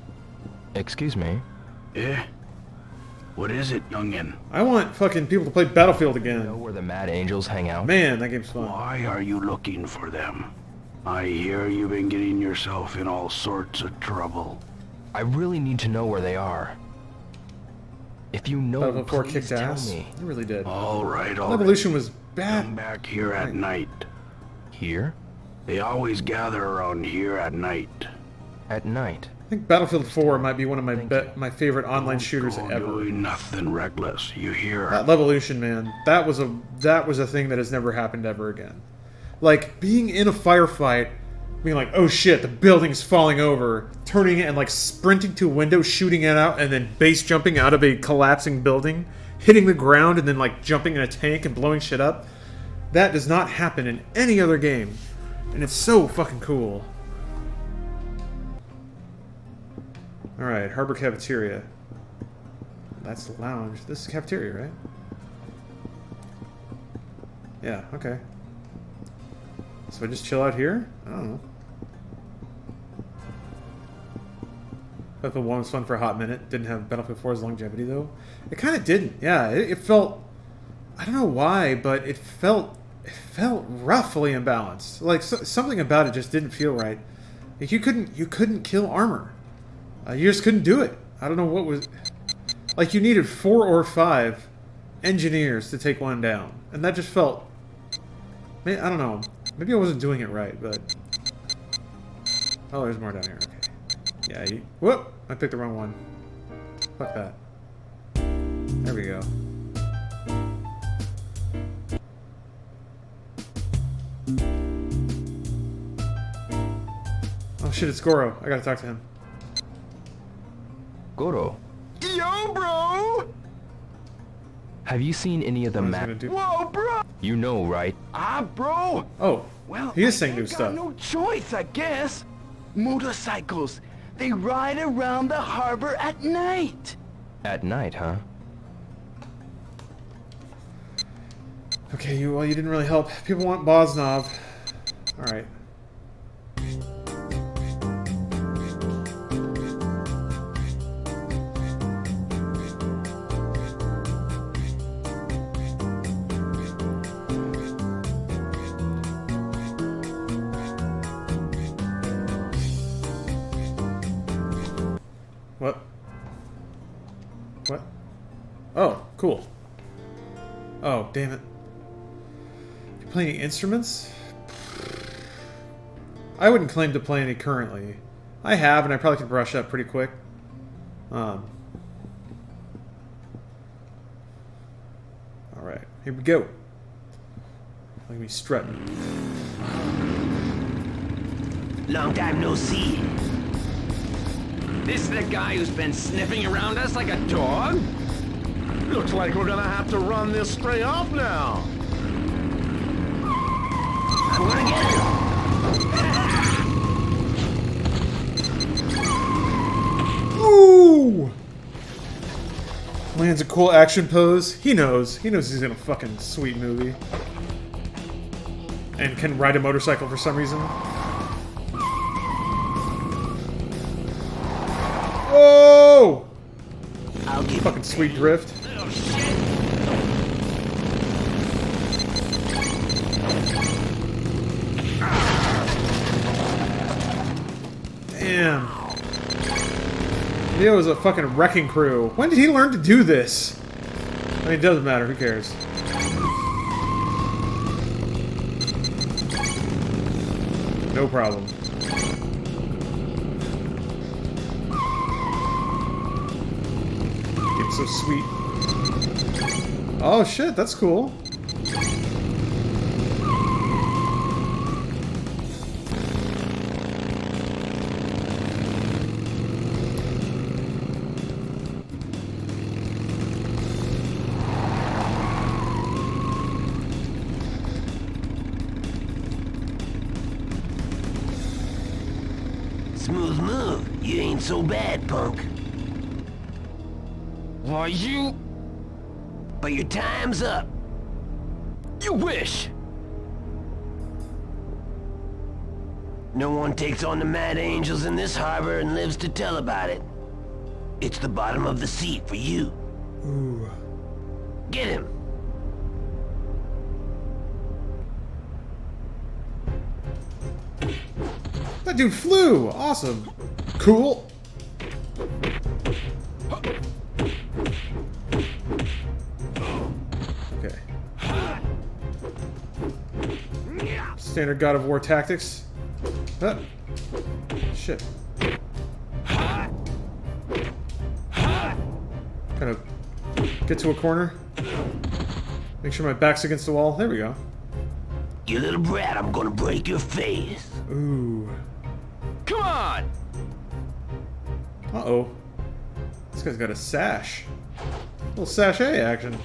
Excuse me? Yeah? What is it, youngin? I want fucking people to play Battlefield again. You know where the Mad Angels hang out? Man, that game's fun. Why are you looking for them? I hear you've been getting yourself in all sorts of trouble. I really need to know where they are. If you know, Battlefield 4 please kicked tell ass. me. It really did. All right, all Evolution right. was bad. Come back here at night. Here? They always gather around here at night. At night? I think Battlefield 4 might be one of my favorite online shooters ever. Doing nothing reckless, you hear? That Levolution, man, that was a thing that has never happened ever again. Like being in a firefight, being like, oh shit, the building's falling over, turning it and like sprinting to a window, shooting it out, and then base jumping out of a collapsing building, hitting the ground, and then like jumping in a tank and blowing shit up. That does not happen in any other game, and it's so fucking cool. Alright, Harbor Cafeteria. That's the lounge. This is cafeteria, right? Yeah, okay. So I just chill out here? I don't know. Battlefield 1 was fun for a hot minute. Didn't have Battlefield 4's longevity, though. It kind of didn't. Yeah, it felt... I don't know why, but it felt roughly imbalanced. Like, something about it just didn't feel right. Like, you couldn't kill armor. You just couldn't do it. I don't know what was... Like, you needed 4 or 5 engineers to take one down. And that just felt... I don't know. Maybe I wasn't doing it right, but... Oh, there's more down here. Okay. Yeah, whoop! I picked the wrong one. Fuck that. There we go. Oh shit, it's Goro. I gotta talk to him. Goro. Yo, bro! Have you seen any of the Mad... Whoa, bro! You know, right? Ah, bro! Oh, well, he is saying new stuff. No choice, I guess. Motorcycles. They ride around the harbor at night. At night, huh? Okay, you didn't really help. People want Bosnov. Alright. What? What? Oh, cool. Oh, damn it. You play any instruments? I wouldn't claim to play any currently. I have, and I probably could brush up pretty quick. Alright, here we go. Let me strut. Long time no see. This the guy who's been sniffing around us like a dog? Looks like we're gonna have to run this stray off now. I'm gonna get him. Ooh! Lands a cool action pose. He knows. He knows he's in a fucking sweet movie. And can ride a motorcycle for some reason. Whoa! I'll give fucking sweet drift. Damn. Leo is a fucking wrecking crew. When did he learn to do this? I mean, it doesn't matter. Who cares? No problem. It's so sweet. Oh shit, that's cool. Smooth move. You ain't so bad, punk. Why, you... But your time's up. You wish! No one takes on the Mad Angels in this harbor and lives to tell about it. It's the bottom of the seat for you. Ooh. Get him. That dude flew! Awesome. Cool. Okay. Standard God of War tactics. Ah. Shit. Kind of get to a corner. Make sure my back's against the wall. There we go. You little brat, I'm gonna break your face. Ooh. Come on! Uh-oh. This guy's got a sash. Little sachet action.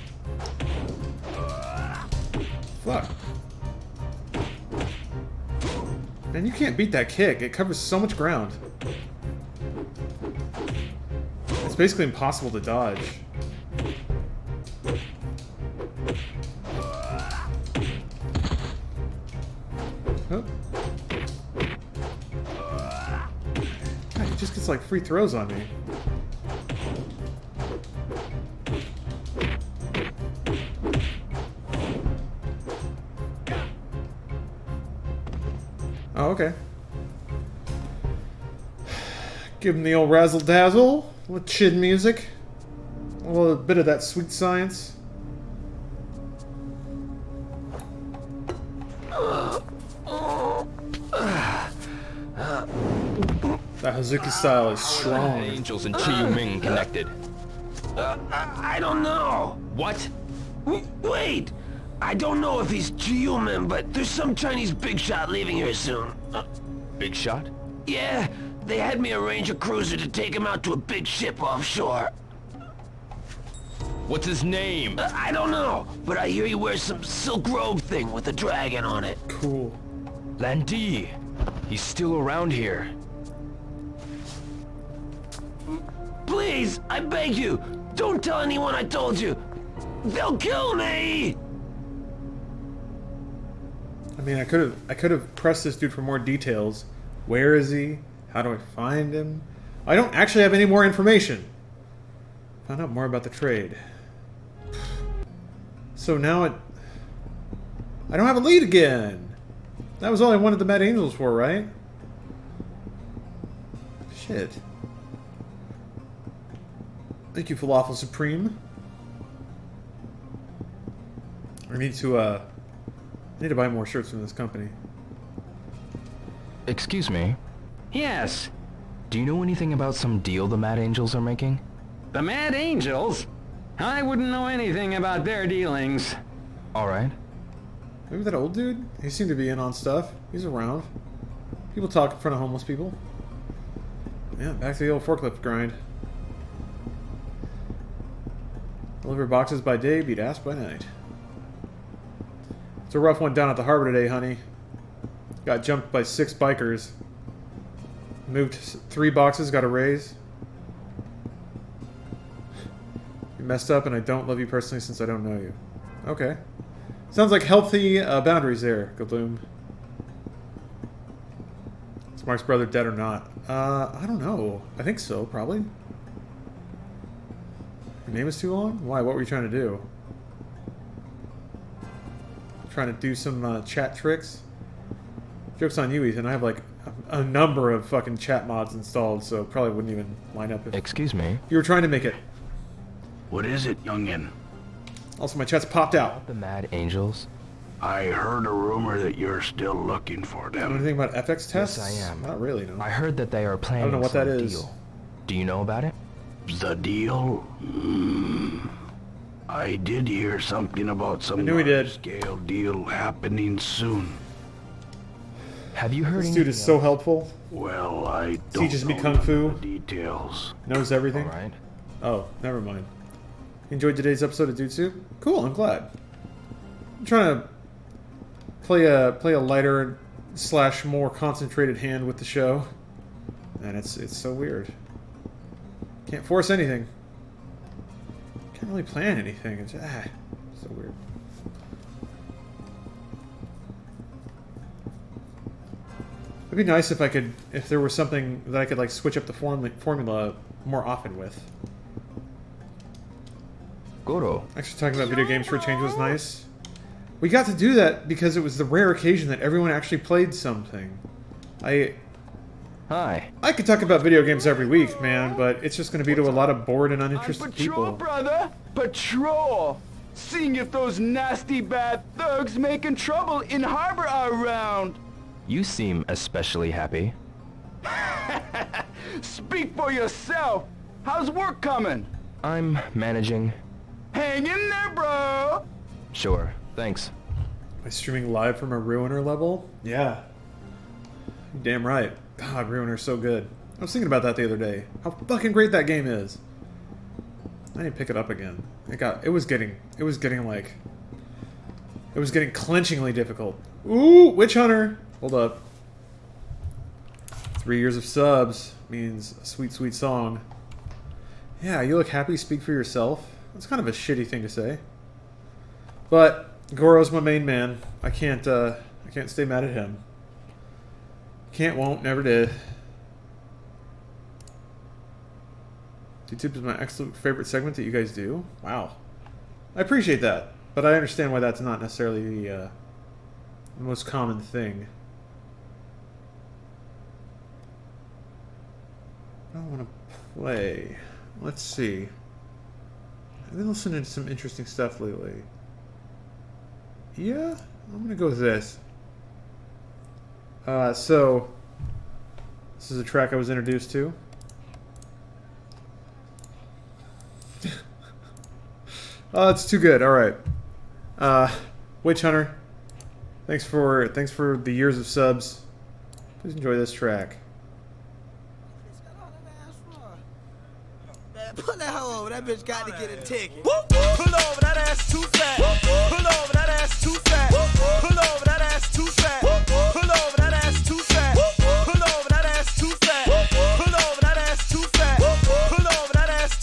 Fuck. Man, you can't beat that kick. It covers so much ground. It's basically impossible to dodge. Oh. God, he just gets like free throws on me. Oh, okay. Give him the old razzle dazzle with chid music. A little bit of that sweet science. That Hazuki style is strong. Angels and Chiyu Ming connected. I don't know. What? Wait! I don't know if he's human, but there's some Chinese big shot leaving here soon. Big shot? Yeah, they had me arrange a cruiser to take him out to a big ship offshore. What's his name? I don't know, but I hear he wears some silk robe thing with a dragon on it. Cool. Lan Di. He's still around here. Please, I beg you, don't tell anyone I told you. They'll kill me! I mean, I could have pressed this dude for more details. Where is he? How do I find him? I don't actually have any more information. Found out more about the trade. So now I don't have a lead again. That was all I wanted the Mad Angels for, right? Shit. Thank you, Falafel Supreme. I need to buy more shirts from this company. Excuse me. Yes. Do you know anything about some deal the Mad Angels are making? The Mad Angels? I wouldn't know anything about their dealings. Alright. Maybe that old dude? He seemed to be in on stuff. He's around. People talk in front of homeless people. Yeah, back to the old forklift grind. Deliver boxes by day, beat ass by night. It's a rough one down at the harbor today, honey. Got jumped by 6 bikers. Moved 3 boxes, got a raise. You messed up and I don't love you personally since I don't know you. Okay. Sounds like healthy boundaries there, Gabloom. Is Mark's brother dead or not? I don't know. I think so, probably. Your name is too long? Why? What were you trying to do? Trying to do some chat tricks? Joke's on you, Ethan. I have like a number of fucking chat mods installed, so it probably wouldn't even line up if Excuse me. you were trying to make it. What is it, youngin? Also, my chat's popped out. The Mad Angels? I heard a rumor that you're still looking for Know them. anything about FX tests? Yes, I am. Not really, no. I heard that they are planning I don't know what that some is. deal. Do you know about it? The deal? I did hear something about some I knew he did. large-scale deal happening soon. Have you heard This anything dude is so helpful. Well, I don't Teaches me know kung none of fu. the details. Knows everything. Alright. Oh, never mind. Enjoyed today's episode of Dude Soup? Cool, I'm glad. I'm trying to play a lighter / more concentrated hand with the show. And it's so weird. Can't force anything. Can't really plan anything. It's so weird. It'd be nice if there was something that I could like switch up the formula more often with. Goro. Actually, talking about video games for a change was nice. We got to do that because it was the rare occasion that everyone actually played something. Hi. I could talk about video games every week, man, but it's just going to be to a lot of bored and uninterested Patrol, people. brother! Patrol! Seeing if those nasty bad thugs making trouble in harbor are around. You seem especially happy. Speak for yourself. How's work coming? I'm managing. Hang in there, bro. Sure. Thanks. Am I streaming live from a Ruiner level? Yeah. You're damn right. God, Ruiner's so good. I was thinking about that the other day. How fucking great that game is. I need to pick it up again. It was getting clenchingly difficult. Ooh, Witch Hunter. Hold up. 3 years of subs means a sweet, sweet song. Yeah, you look happy, speak for yourself. That's kind of a shitty thing to say. But Goro's my main man. I can't stay mad at him. Can't, won't, never did. YouTube is my absolute favorite segment that you guys do. Wow. I appreciate that, but I understand why that's not necessarily the most common thing. I don't want to play. Let's see. I've been listening to some interesting stuff lately. Yeah, I'm going to go with this. So, this is a track I was introduced to. Oh, it's too good. All right. Witch Hunter. Thanks for the years of subs. Please enjoy this track. Pull that hoe over, that bitch got to get a ticket. Pull over, that ass too fat. Pull over, that ass too fat. Pull over, that ass too fat. Pull over, that ass too fat. Pull over, that ass too fat. Pull over, that ass too fat. Pull over, that ass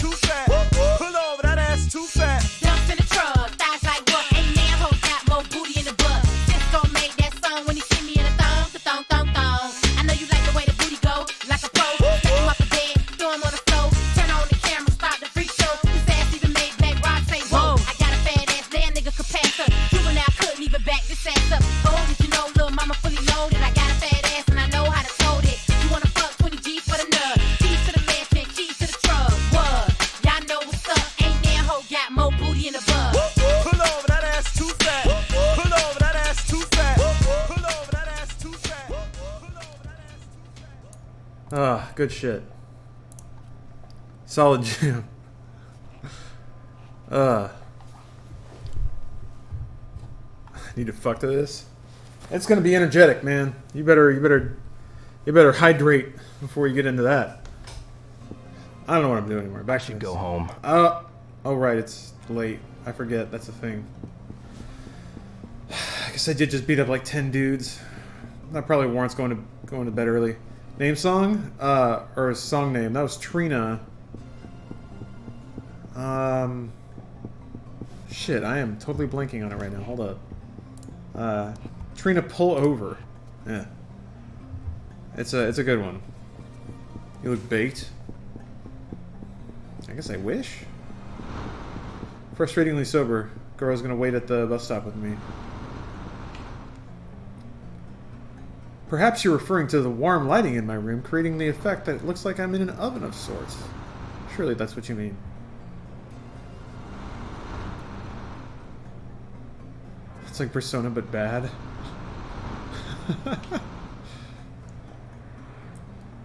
Ah, good shit. Solid jam. I need to fuck to this. It's gonna be energetic, man. You better hydrate before you get into that. I don't know what I'm doing anymore. Back to Should go home. Oh right, it's late. I forget that's a thing. I guess I did just beat up like 10 dudes. That probably warrants going to bed early. Name song? Or song name. That was Trina. Shit, I am totally blanking on it right now. Hold up. Trina, Pull Over. Yeah. It's a good one. You look baked. I guess I wish. Frustratingly sober. Girl's gonna wait at the bus stop with me. Perhaps you're referring to the warm lighting in my room, creating the effect that it looks like I'm in an oven of sorts. Surely that's what you mean. It's like Persona, but bad.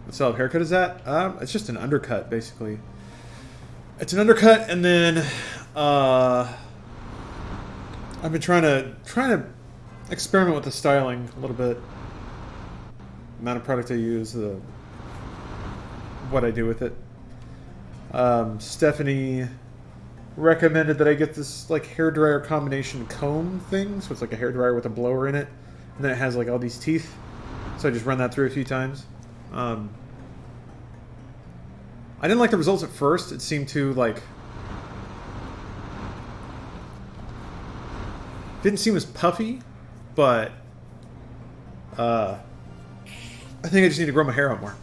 What style of haircut is that? It's just an undercut, basically. It's an undercut, and then I've been trying to experiment with the styling a little bit. Amount of product I use, what I do with it. Stephanie recommended that I get this like hairdryer combination comb thing, so it's like a hairdryer with a blower in it, and then it has like all these teeth. So I just run that through a few times. I didn't like the results at first. It seemed to like didn't seem as puffy, but I think I just need to grow my hair out more.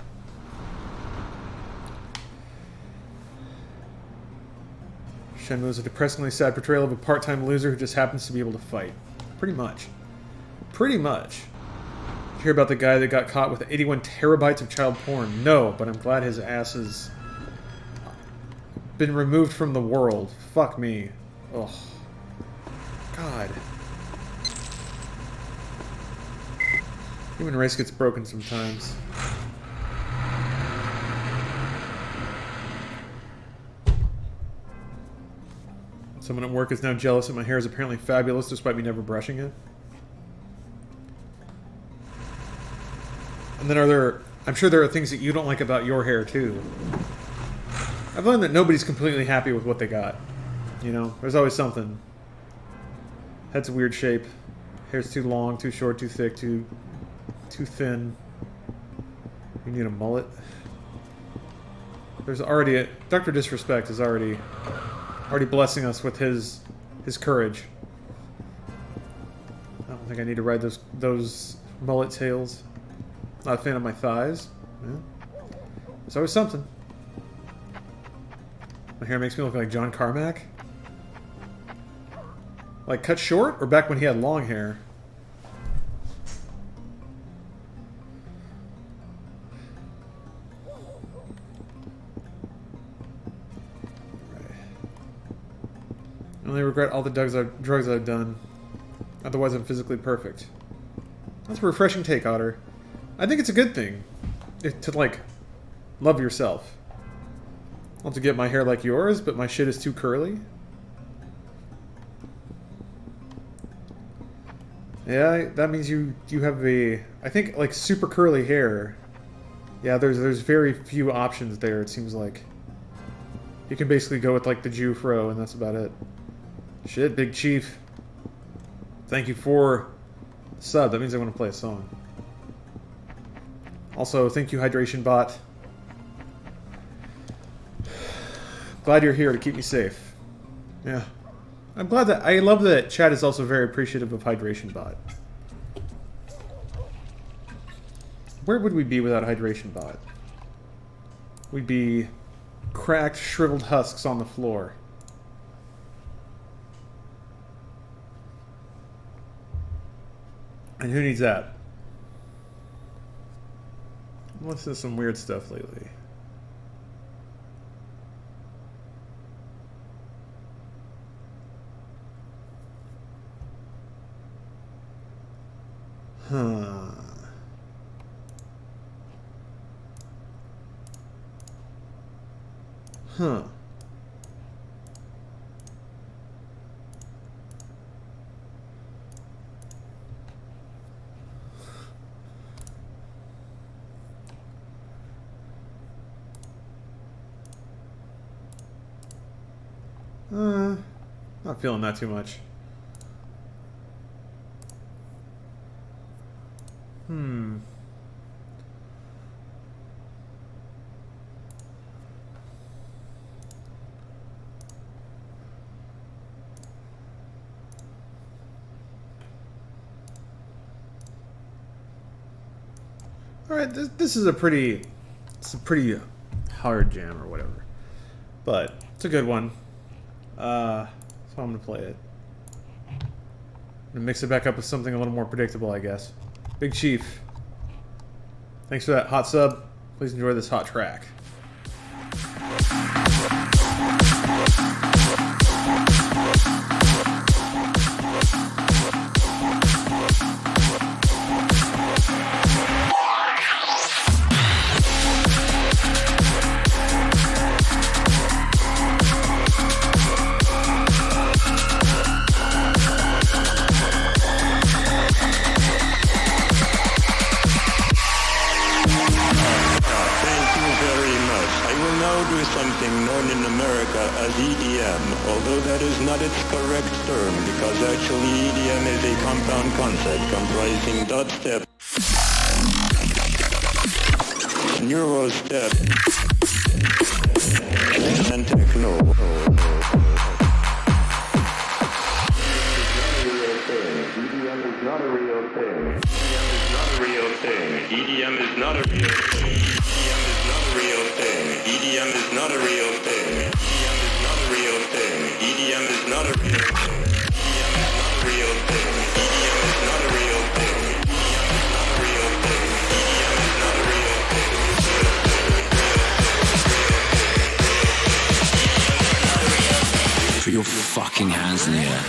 Shenmue is a depressingly sad portrayal of a part-time loser who just happens to be able to fight. Pretty much. Pretty much. Did you hear about the guy that got caught with 81 terabytes of child porn? No, but I'm glad his ass has been removed from the world. Fuck me. Ugh. God. Human race gets broken sometimes. Someone at work is now jealous that my hair is apparently fabulous despite me never brushing it. And then I'm sure there are things that you don't like about your hair too. I've learned that nobody's completely happy with what they got. You know, there's always something. Head's a weird shape. Hair's too long, too short, too thick, too thin. You need a mullet. There's already Dr. Disrespect is already blessing us with his courage. I don't think I need to ride those mullet tails. Not a fan of my thighs. Yeah. There's always something. My hair makes me look like John Carmack. Like cut short, or back when he had long hair? I only regret all the drugs I've done. Otherwise, I'm physically perfect. That's a refreshing take, Otter. I think it's a good thing to, like, love yourself. Not to get my hair like yours, but my shit is too curly. Yeah, that means you have I think, like, super curly hair. Yeah, there's very few options there, it seems like. You can basically go with, like, the Jufro, and that's about it. Shit, Big Chief. Thank you for the sub. That means I want to play a song. Also, thank you, Hydration Bot. Glad you're here to keep me safe. Yeah. I'm glad that... I love that chat is also very appreciative of Hydration Bot. Where would we be without Hydration Bot? We'd be cracked, shriveled husks on the floor. And who needs that? I've listened to some weird stuff lately. Huh. Huh. Not feeling that too much. Alright, this is a pretty hard jam or whatever. But it's a good one. So I'm gonna play it. And mix it back up with something a little more predictable, I guess. Big Chief. Thanks for that hot sub. Please enjoy this hot track. Something known in America as EDM, although that is not its correct term, because actually EDM is a compound concept comprising dubstep, neurostep, and techno. EDM is not a real thing. EDM is not a real thing. EDM is not a real thing. EDM is not a real thing. EDM is not a real thing. EDM is not a real thing. EDM is not a real thing. Put your fucking hands in the air.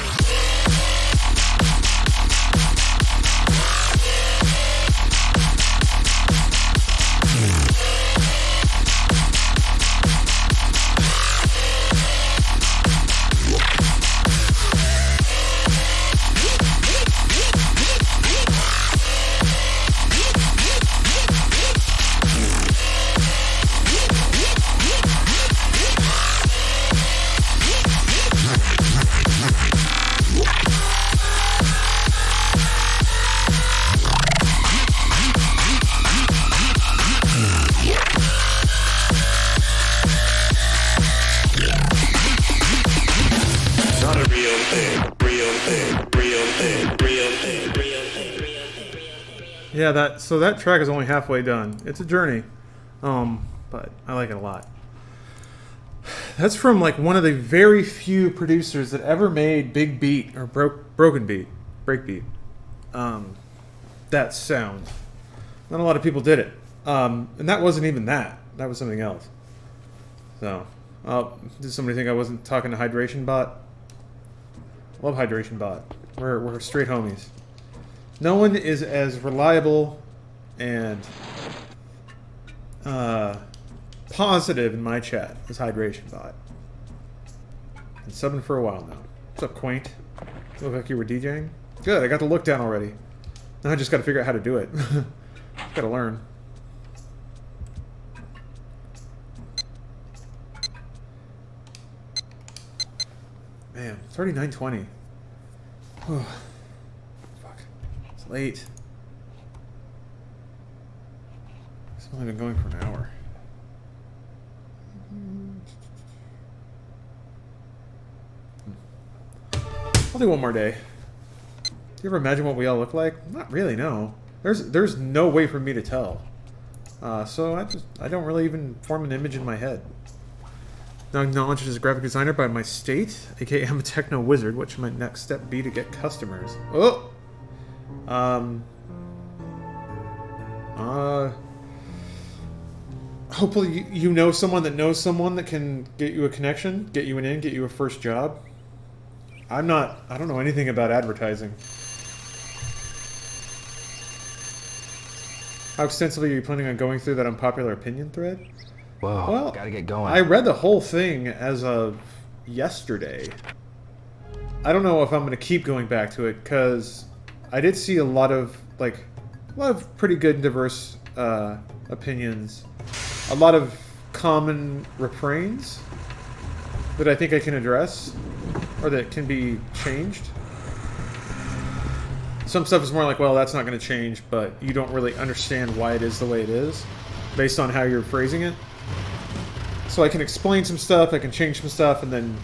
Yeah, that track is only halfway done. It's a journey, but I like it a lot. That's from like one of the very few producers that ever made big beat or broken beat, break beat. That sound. Not a lot of people did it, and that wasn't even that. That was something else. So, did somebody think I wasn't talking to Hydration Bot? Love Hydration Bot. We're straight homies. No one is as reliable and positive in my chat as Hydration Bot. Been subbing for a while now. What's up, Quaint? Look like you were DJing? Good, I got the look down already. Now I just gotta figure out how to do it. Gotta learn. Man, it's already 9:20. It's late. It's only been going for an hour. I'll do one more day. Do you ever imagine what we all look like? Not really, no. There's no way for me to tell. So I don't really even form an image in my head. Now acknowledged as a graphic designer by my state, aka I'm a techno wizard. What should my next step be to get customers? Oh! Hopefully you know someone that can get you a connection, get you an in, get you a first job. I don't know anything about advertising. How extensively are you planning on going through that unpopular opinion thread? Whoa, Well, gotta get going. I read the whole thing as of yesterday. I don't know if I'm going to keep going back to it, because I did see a lot of pretty good and diverse opinions. A lot of common refrains that I think I can address, or that can be changed. Some stuff is more like, well, that's not going to change, but you don't really understand why it is the way it is, based on how you're phrasing it. So I can explain some stuff, I can change some stuff, and then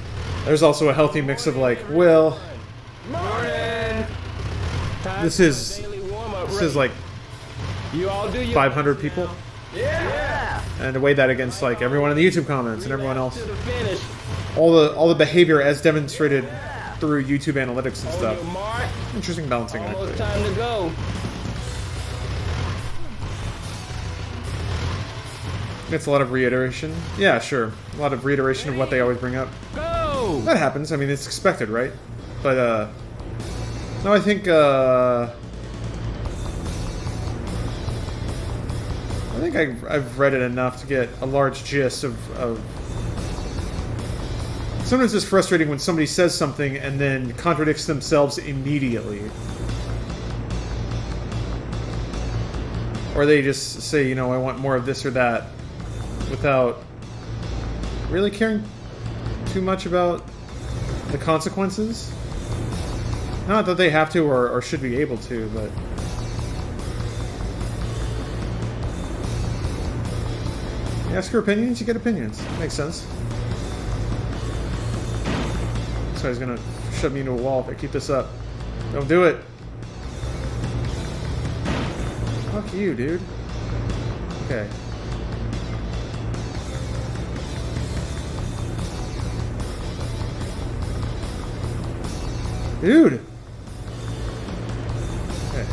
there's also a healthy mix of like, well, this is like 500 people. Yeah. And to weigh that against like everyone in the YouTube comments and everyone else, all the behavior as demonstrated through YouTube analytics and stuff. Interesting balancing act. Almost time to go. It's a lot of reiteration. Yeah, sure. A lot of reiteration of what they always bring up. Go! That happens. I mean, it's expected, right? But, no, I think I've read it enough to get a large gist of... Sometimes it's frustrating when somebody says something and then contradicts themselves immediately. Or they just say, you know, I want more of this or that, without really caring too much about the consequences. Not that they have to or should be able to, but... You ask for opinions, you get opinions. Makes sense. This guy's gonna shove me into a wall if I keep this up. Don't do it. Fuck you, dude. Okay. Dude! Okay.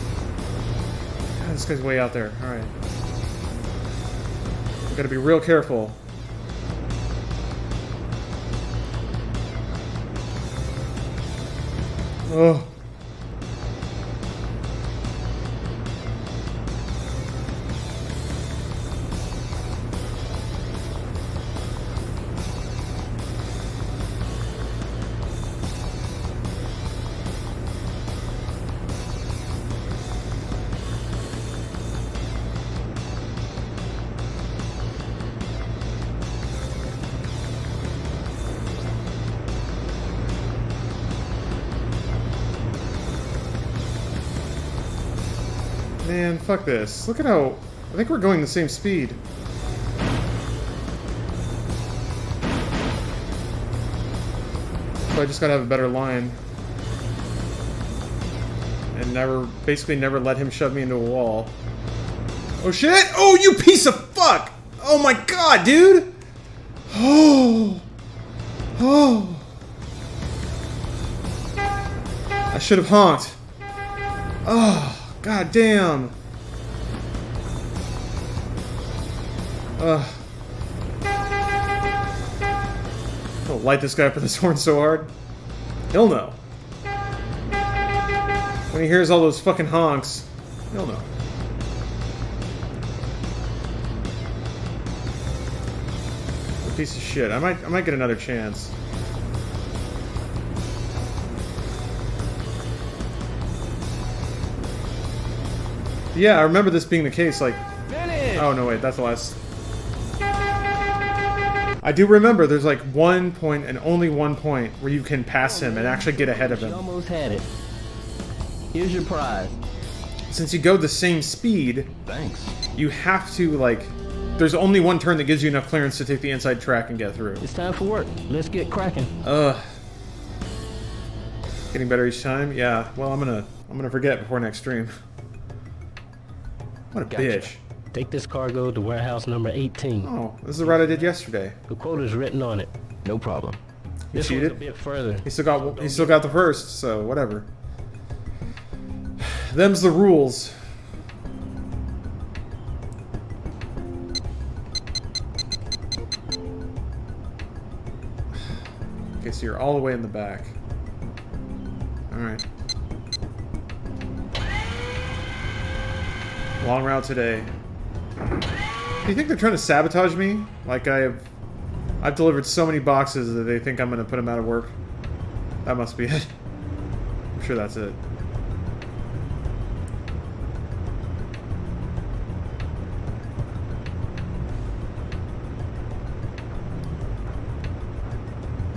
God, this guy's way out there. Alright. I've got to be real careful. Oh. Man, fuck this. Look at how... I think we're going the same speed. So I just gotta have a better line. And basically never let him shove me into a wall. Oh shit! Oh, you piece of fuck! Oh my god, dude! Oh! Oh! I should have honked. Oh! God damn! I'll light this guy up with his horn so hard. He'll know. When he hears all those fucking honks, he'll know. A piece of shit. I might get another chance. Yeah, I remember this being the case, like... Finish! Oh, no, wait, that's the last... I do remember there's like one point, and only one point, where you can pass him and actually get ahead of him. You almost had it. Here's your prize. Since you go the same speed... Thanks. You have to, like... There's only one turn that gives you enough clearance to take the inside track and get through. It's time for work. Let's get cracking. Getting better each time? Yeah, well, I'm gonna forget before next stream. What a bitch. Take this cargo to warehouse number 18. Oh, this is the route I did yesterday. The quota's written on it. No problem. He cheated? A bit further. He still got the first, so whatever. Them's the rules. Okay, so you're all the way in the back. Alright. Long route today. you think they're trying to sabotage me? Like I've delivered so many boxes that they think I'm gonna put them out of work. That must be it. I'm sure that's it.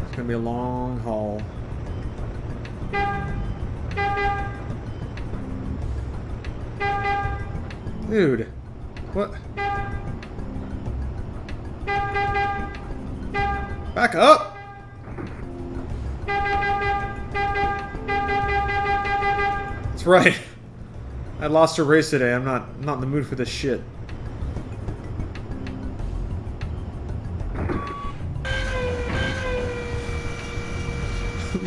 It's gonna be a long haul. Dude, what? Back up! That's right. I lost a race today. I'm not in the mood for this shit.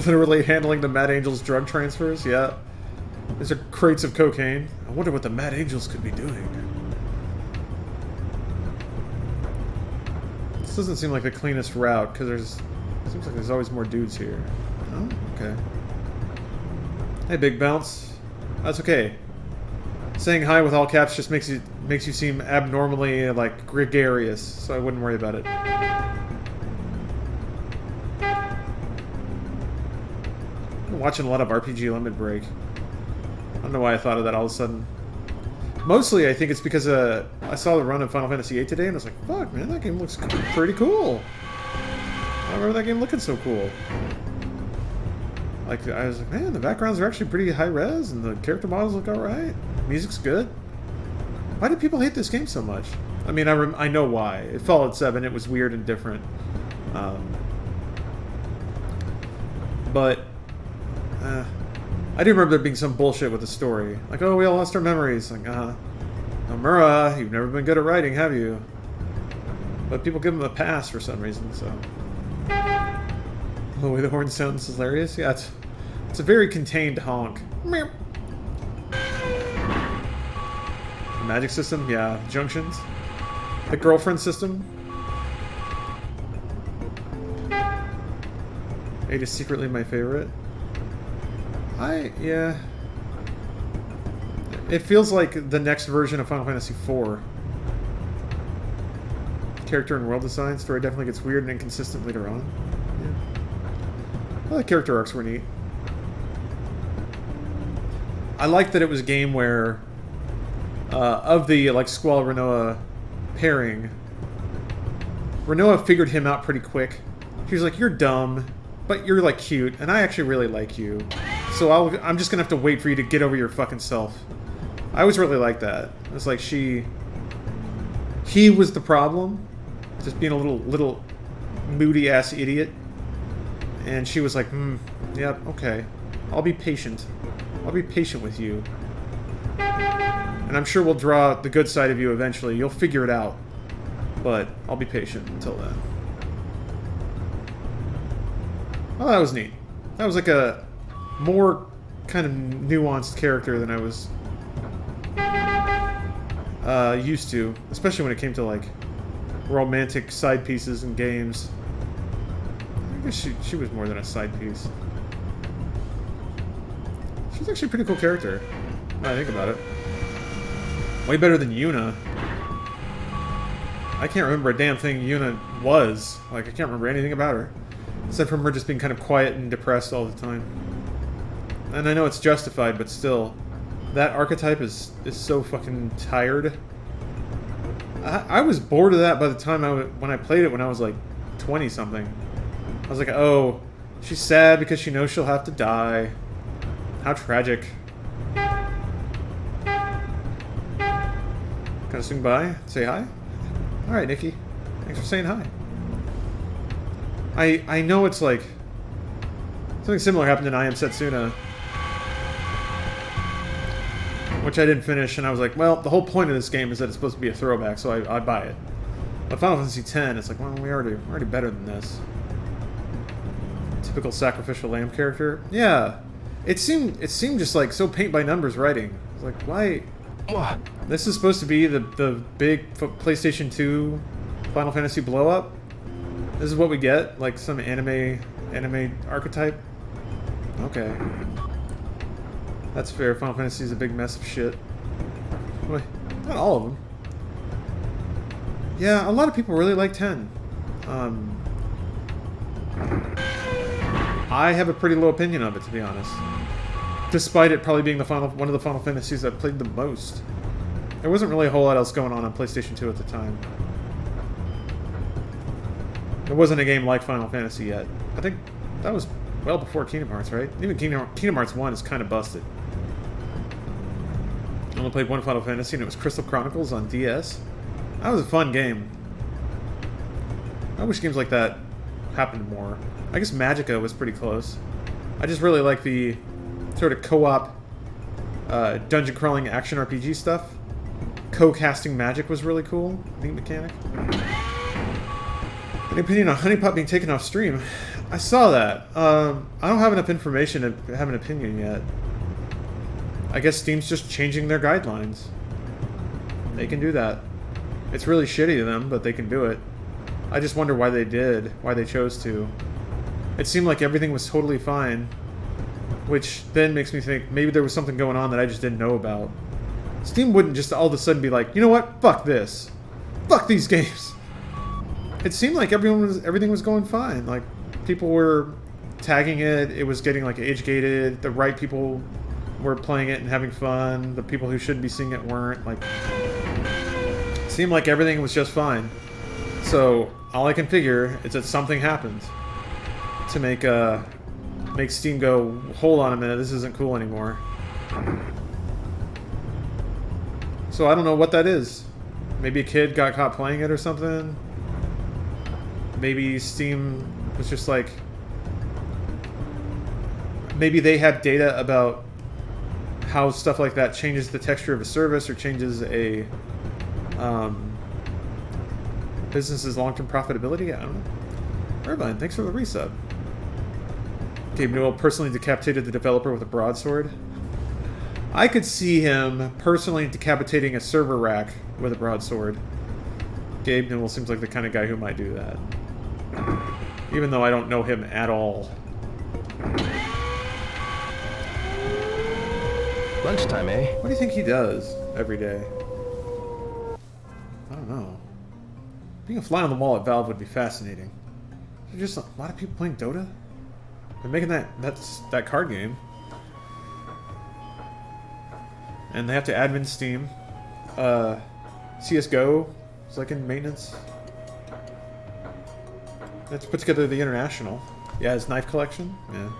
Literally handling the Mad Angels drug transfers, yeah. These are crates of cocaine. I wonder what the Mad Angels could be doing. This doesn't seem like the cleanest route, because seems like there's always more dudes here. Oh, okay. Hey, Big Bounce. That's okay. Saying hi with all caps just makes you seem abnormally, like, gregarious, so I wouldn't worry about it. I'm watching a lot of RPG Limit Break. I don't know why I thought of that all of a sudden. Mostly, I think it's because I saw the run of Final Fantasy VIII today, and I was like, fuck, man, that game looks pretty cool. I remember that game looking so cool. Like, I was like, man, the backgrounds are actually pretty high-res, and the character models look alright. Music's good. Why did people hate this game so much? I mean, I know why. It followed 7, it was weird and different. But... I do remember there being some bullshit with the story. Like, oh, we all lost our memories. Like, Nomura, you've never been good at writing, have you? But people give him a pass for some reason, so... Oh, the way the horn sounds is hilarious? Yeah, it's a very contained honk. Meow. The magic system? Yeah. Junctions? The girlfriend system? 8 is secretly my favorite. Yeah. It feels like the next version of Final Fantasy IV. Character and world design. Story definitely gets weird and inconsistent later on. Yeah. Well, the character arcs were neat. I like that it was a game where, of the, like, Squall-Renoa pairing, Renoa figured him out pretty quick. She was like, you're dumb, but you're, like, cute, and I actually really like you. So I'm just gonna have to wait for you to get over your fucking self. I always really liked that. It's like he was the problem, just being a little moody ass idiot, and she was like, yep, okay, I'll be patient. I'll be patient with you, and I'm sure we'll draw the good side of you eventually. You'll figure it out, but I'll be patient until then. Oh, that was neat. That was like a more kind of nuanced character than I was used to, especially when it came to, like, romantic side pieces in games. I guess she was more than a side piece. She's actually a pretty cool character, when I think about it. Way better than Yuna. I can't remember a damn thing Yuna was. Like, I can't remember anything about her. Aside from her just being kind of quiet and depressed all the time. And I know it's justified, but still, that archetype is so fucking tired. I was bored of that by the time when I played it when I was like 20-something. I was like, oh, she's sad because she knows she'll have to die. How tragic. Can I swing by? Say hi? Alright, Nikki. Thanks for saying hi. I know it's like... Something similar happened in I Am Setsuna, which I didn't finish, and I was like, well, the whole point of this game is that it's supposed to be a throwback, so I buy it. But Final Fantasy X, it's like, well, we're already better than this. Typical sacrificial lamb character. Yeah. It seemed just like so paint by numbers writing. It's like, why? What? This is supposed to be the big PlayStation 2 Final Fantasy blow up? This is what we get? Like some anime archetype? Okay. That's fair. Final Fantasy is a big mess of shit. Wait, not all of them. Yeah, a lot of people really like 10. I have a pretty low opinion of it, to be honest. Despite it probably being one of the Final Fantasies I've played the most. There wasn't really a whole lot else going on PlayStation 2 at the time. There wasn't a game like Final Fantasy yet. I think that was well before Kingdom Hearts, right? Even Kingdom Hearts 1 is kind of busted. I only played one Final Fantasy, and it was Crystal Chronicles on DS. That was a fun game. I wish games like that happened more. I guess Magica was pretty close. I just really like the sort of co-op dungeon crawling action RPG stuff. Co-casting magic was really cool. Neat mechanic. An opinion on Honey Pot being taken off stream. I saw that. I don't have enough information to have an opinion yet. I guess Steam's just changing their guidelines. They can do that. It's really shitty of them, but they can do it. I just wonder why they did, why they chose to. It seemed like everything was totally fine, which then makes me think maybe there was something going on that I just didn't know about. Steam wouldn't just all of a sudden be like, you know what, fuck this. Fuck these games. It seemed like everything was going fine. Like, people were tagging it, it was getting like age-gated, the right people were playing it and having fun, the people who should be seeing it weren't. Like, it seemed like everything was just fine. So, all I can figure is that something happened to make Steam go, hold on a minute, this isn't cool anymore. So I don't know what that is. Maybe a kid got caught playing it or something. Maybe Steam was just like... Maybe they have data about how stuff like that changes the texture of a service or changes a business's long-term profitability. I don't know. Irvine, thanks for the resub. Gabe Newell personally decapitated the developer with a broadsword. I could see him personally decapitating a server rack with a broadsword. Gabe Newell seems like the kind of guy who might do that. Even though I don't know him at all. Lunchtime, eh? What do you think he does every day? I don't know. Being a fly on the wall at Valve would be fascinating. There's just a lot of people playing Dota. They're making that card game. And they have to admin Steam. CSGO is like in maintenance. They have to put together the International. Yeah, his knife collection. Yeah.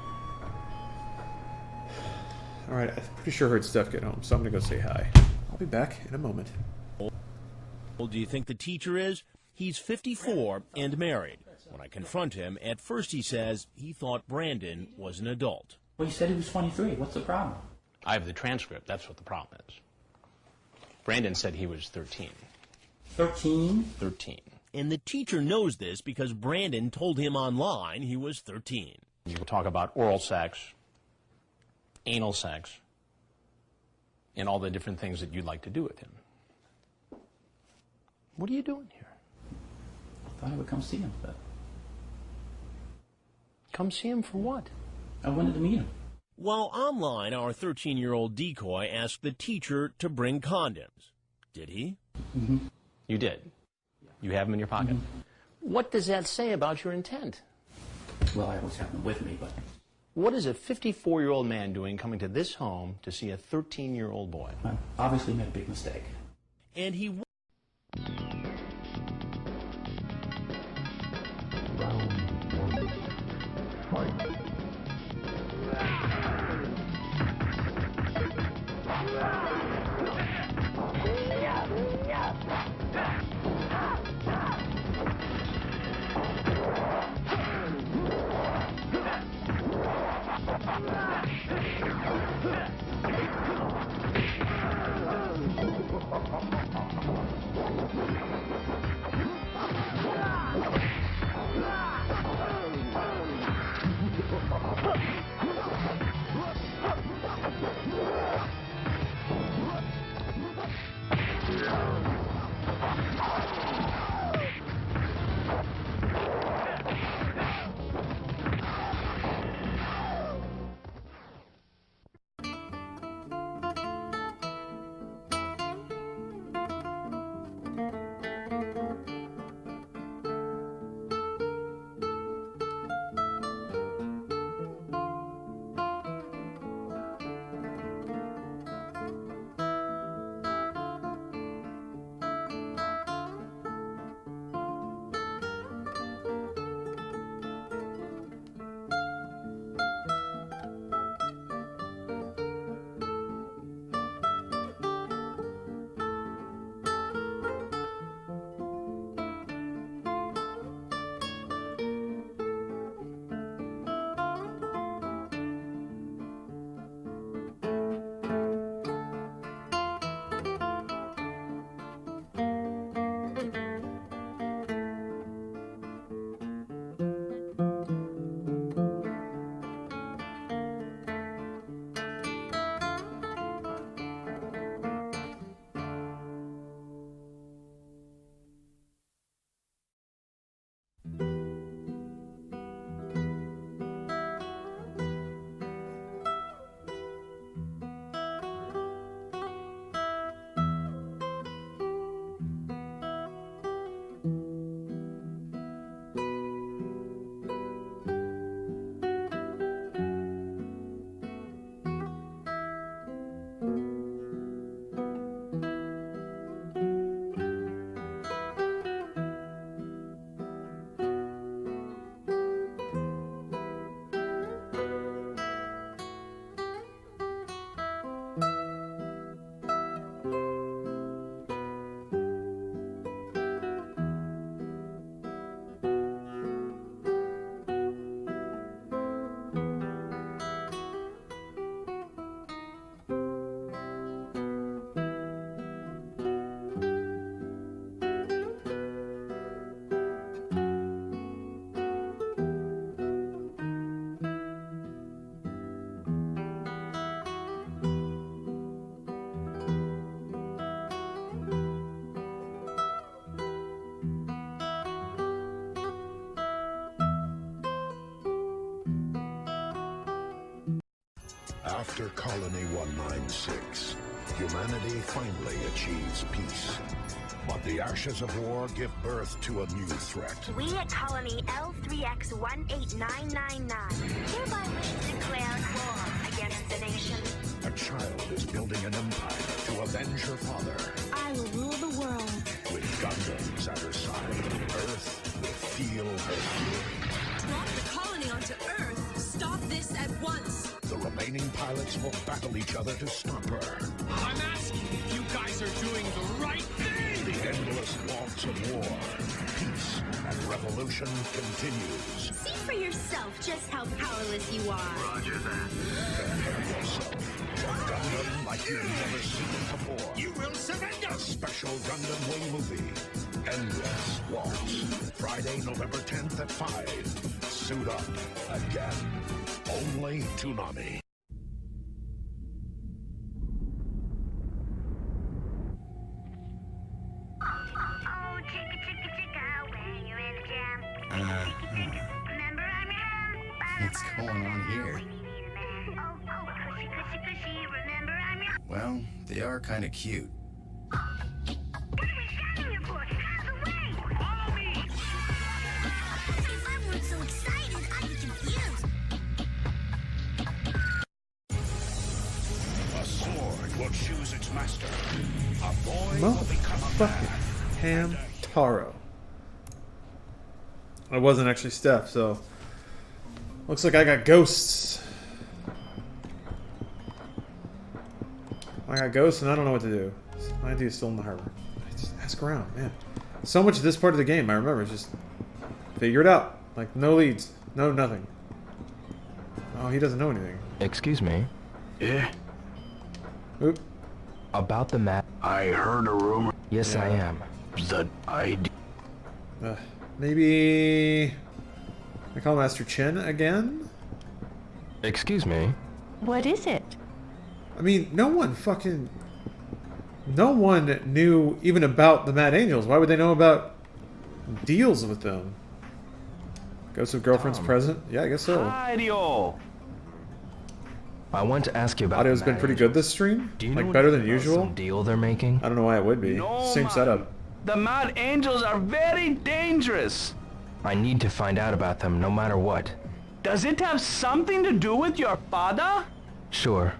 Alright, I'm pretty sure I heard Steph get home, so I'm gonna go say hi. I'll be back in a moment. How old do you think the teacher is? He's 54 and married. When I confront him, at first he says he thought Brandon was an adult. Well, he said he was 23. What's the problem? I have the transcript. That's what the problem is. Brandon said he was 13. 13? 13. And the teacher knows this because Brandon told him online he was 13. You talk about oral sex, anal sex, and all the different things that you'd like to do with him. What are you doing here? I thought I would come see him, but... Come see him for what? I wanted to meet him. While online, our 13-year-old decoy asked the teacher to bring condoms. Did he? Mm-hmm. You did? You have them in your pocket? Mm-hmm. What does that say about your intent? Well, I always have them with me, but... What is a 54-year-old man doing coming to this home to see a 13-year-old boy? I obviously made a big mistake. And he... After Colony 196, humanity finally achieves peace. But the ashes of war give birth to a new threat. We at Colony L3X18999 hereby wish to declare war against the nation. A child is building an empire to avenge her father. I will rule the world. With Gundams at her side, Earth will feel her fury. Drop the colony onto Earth. Stop this at once. The remaining pilots will battle each other to stop her. I'm asking if you guys are doing the right thing. The endless waltz of war, peace, and revolution continues. See for yourself just how powerless you are. Roger that. Prepare yourself for Gundam like you've never seen before. You will surrender. A special Gundam Wing movie. Endless Waltz. Friday, November 10th at 5. Suit up again. Only Toonami. What's going on here? Well, they are kind of cute. If I weren't so excited, I'd be confused. A sword will choose its master. A boy will become a man. Ham Taro. I wasn't actually Steph, so looks like I got ghosts. I got ghosts and I don't know what to do. My idea is still in the harbor. Just ask around, man. So much of this part of the game I remember is just figure it out. Like no leads, no nothing. Oh, he doesn't know anything. Excuse me. Yeah? Oop. About the map. I heard a rumor. Yes, I am. That Maybe I call Master Chen again? Excuse me. What is it? I mean, no one knew even about the Mad Angels. Why would they know about deals with them? Ghost of Girlfriend's present? Yeah, I guess so. Hi-yo. I want to ask you about Audio's been pretty good this stream. Do you like know better than anything about usual. some deal they're making? I don't know why it would be. No, Same man. setup. The Mad Angels are very dangerous. I need to find out about them no matter what. Does it have something to do with your father? Sure.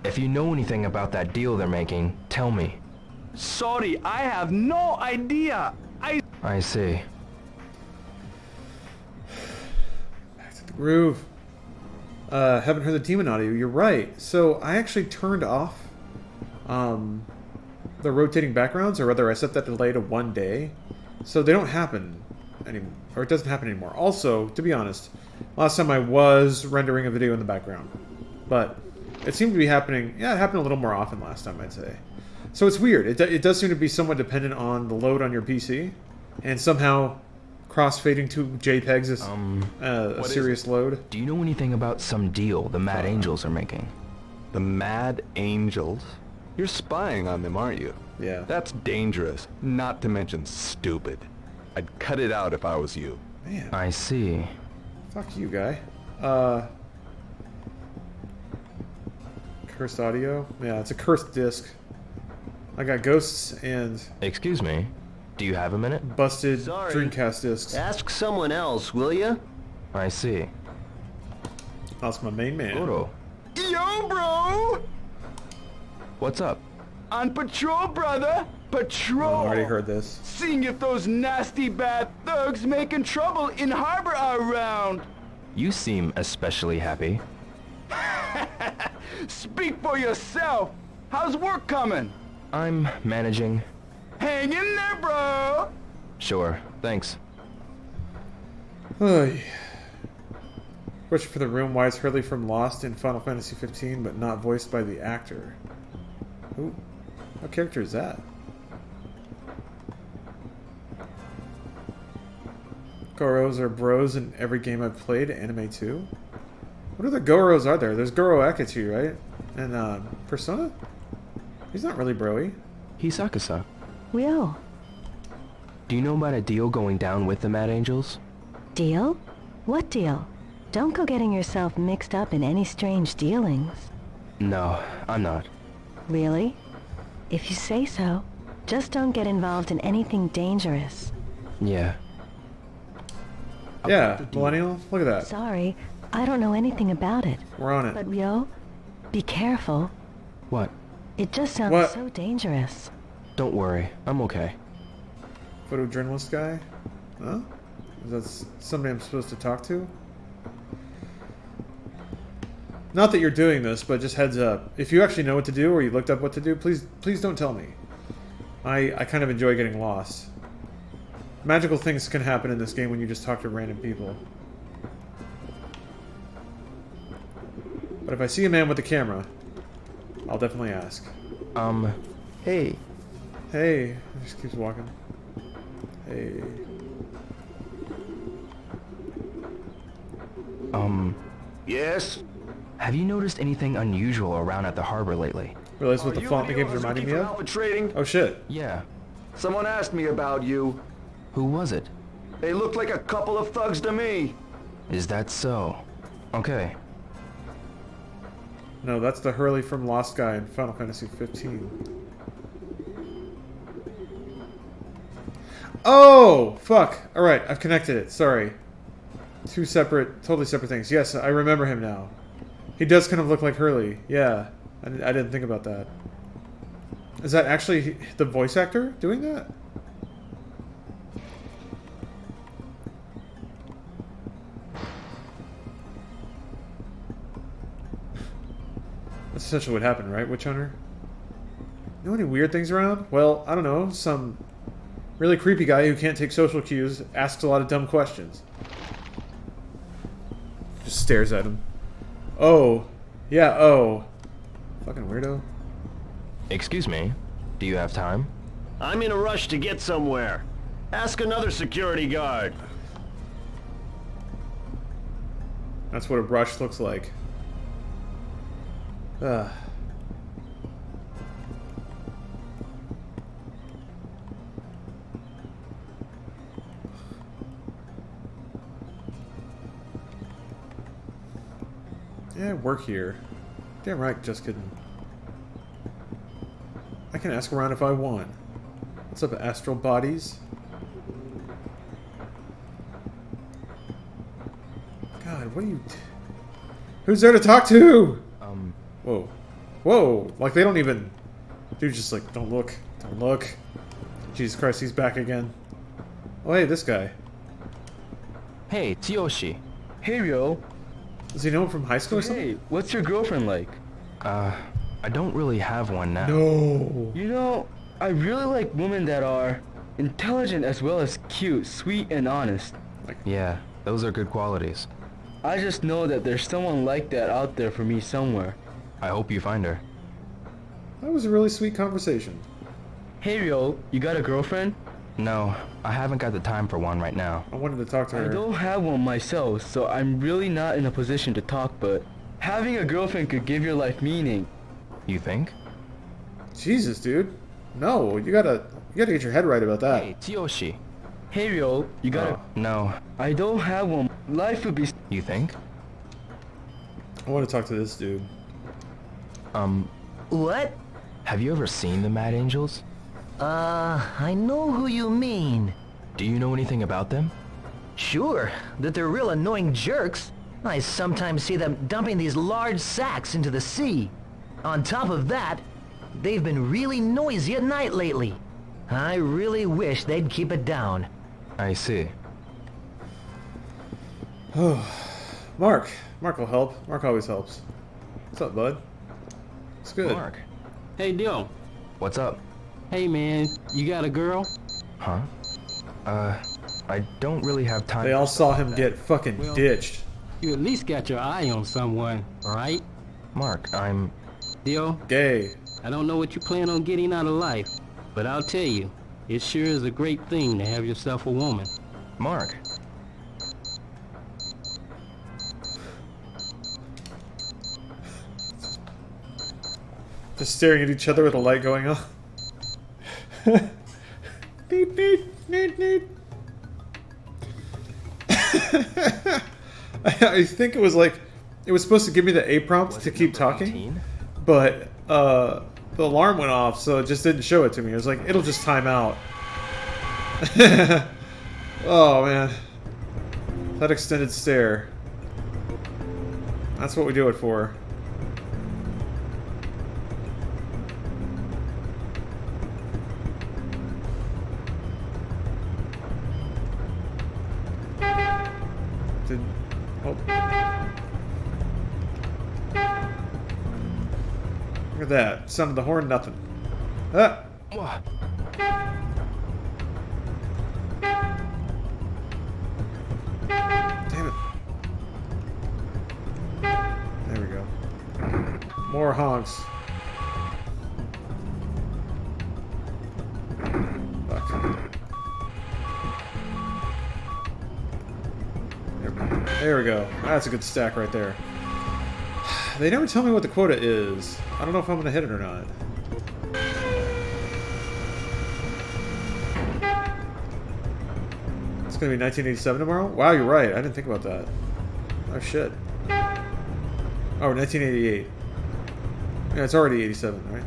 If you know anything about that deal they're making, tell me. Sorry, I have no idea. I see. Back to the groove. Haven't heard the demon audio. You're right. So I actually turned off the rotating backgrounds, or rather I set that delay to 1 day. So they don't happen anymore, or it doesn't happen anymore. Also, to be honest, last time I was rendering a video in the background, but it seemed to be happening. Yeah, it happened a little more often last time, I'd say. So it's weird. It does seem to be somewhat dependent on the load on your PC, and somehow crossfading to JPEGs is a serious load. Do you know anything about some deal the Mad Angels are making? The Mad Angels? You're spying on them, aren't you? Yeah. That's dangerous, not to mention stupid. I'd cut it out if I was you. Man. I see. Fuck you, guy. Cursed audio? Yeah, it's a cursed disc. I got ghosts and... Excuse me. Do you have a minute? Busted Dreamcast discs. Ask someone else, will ya? I see. That's my main man. Goro. Yo, bro! What's up? On patrol, brother! Patrol! I already heard this. Seeing if those nasty bad thugs making trouble in harbor are around. You seem especially happy. Speak for yourself. How's work coming? I'm managing. Hang in there, bro! Sure, thanks. Question for the room. Why is Hurley from Lost in Final Fantasy 15 but not voiced by the actor? Who? What character is that? Goros are bros in every game I've played, anime too. What other Goros are there? There's Goro Akechi, right? And Persona? He's not really broy. Hisaka-san. Will. Do you know about a deal going down with the Mad Angels? Deal? What deal? Don't go getting yourself mixed up in any strange dealings. No, I'm not. Really? If you say so, just don't get involved in anything dangerous. Yeah. Yeah, Millennial, look at that. Sorry, I don't know anything about it. We're on it. But Ryo, be careful. What? It just sounds What? so dangerous. Don't worry, I'm okay. Photojournalist guy? Huh? Is that somebody I'm supposed to talk to? Not that you're doing this, but just heads up. If you actually know what to do or you looked up what to do, please don't tell me. I kind of enjoy getting lost. Magical things can happen in this game when you just talk to random people. But if I see a man with a camera, I'll definitely ask. Hey. Hey. He just keeps walking. Hey. Yes? Have you noticed anything unusual around at the harbor lately? Realize what the font the game's reminding me of? Trading? Oh shit. Yeah. Someone asked me about you. Who was it? They looked like a couple of thugs to me. Is that so? Okay. No, that's the Hurley from Lost guy in Final Fantasy 15. Oh! Fuck. Alright, I've connected it. Sorry. Two separate, totally separate things. Yes, I remember him now. He does kind of look like Hurley. Yeah. I didn't think about that. Is that actually the voice actor doing that? That's essentially what happened, right, Witch Hunter? Know any weird things around? Well, I don't know. Some really creepy guy who can't take social cues asks a lot of dumb questions. Just stares at him. Oh. Yeah, oh. Fucking weirdo. Excuse me. Do you have time? I'm in a rush to get somewhere. Ask another security guard. That's what a brush looks like. Ugh. Yeah, I work here. Damn right, just kidding. I can ask around if I want. What's up, astral bodies? God, what are you... Who's there to talk to? Whoa. Whoa! Like, they don't even... Dude's just like, don't look. Don't look. Jesus Christ, he's back again. Oh, hey, this guy. Hey, Tsuyoshi. Hey, Ryo. Does he know him from high school or something? Hey, what's your girlfriend like? I don't really have one now. No. You know, I really like women that are intelligent as well as cute, sweet, and honest. Yeah, those are good qualities. I just know that there's someone like that out there for me somewhere. I hope you find her. That was a really sweet conversation. Hey, Ryo, you got a girlfriend? No, I haven't got the time for one right now. I wanted to talk to her. I don't have one myself, so I'm really not in a position to talk, but having a girlfriend could give your life meaning. You think? Jesus, dude. No, you gotta get your head right about that. Hey, Tsuyoshi. Hey, Ryo, you got No. I don't have one. Life would be... You think? I want to talk to this dude. What? Have you ever seen the Mad Angels? I know who you mean. Do you know anything about them? Sure, that they're real annoying jerks. I sometimes see them dumping these large sacks into the sea. On top of that, they've been really noisy at night lately. I really wish they'd keep it down. I see. Oh, Mark. Mark will help. Mark always helps. What's up, bud? It's good. Mark. Hey, Dio. What's up? Hey, man. You got a girl? Huh? I don't really have time. They all saw him get fucking ditched. You at least got your eye on someone, right? Mark, I'm... Dio? Gay. I don't know what you plan on getting out of life, but I'll tell you, it sure is a great thing to have yourself a woman. Mark. Just staring at each other with a light going on. Neat, neat, neat, neat. I think it was like it was supposed to give me the A prompt to keep talking, 18? but the alarm went off, so it just didn't show it to me. It was like it'll just time out. Oh man, that extended stare. That's what we do it for. Oh. Look at that. Sound of the horn, nothing. Ah! What? Damn it. There we go. More honks. Fuck. There we go. That's a good stack right there. They never tell me what the quota is. I don't know if I'm going to hit it or not. It's going to be 1987 tomorrow? Wow, you're right. I didn't think about that. Oh, shit. Oh, 1988. Yeah, it's already 87, right?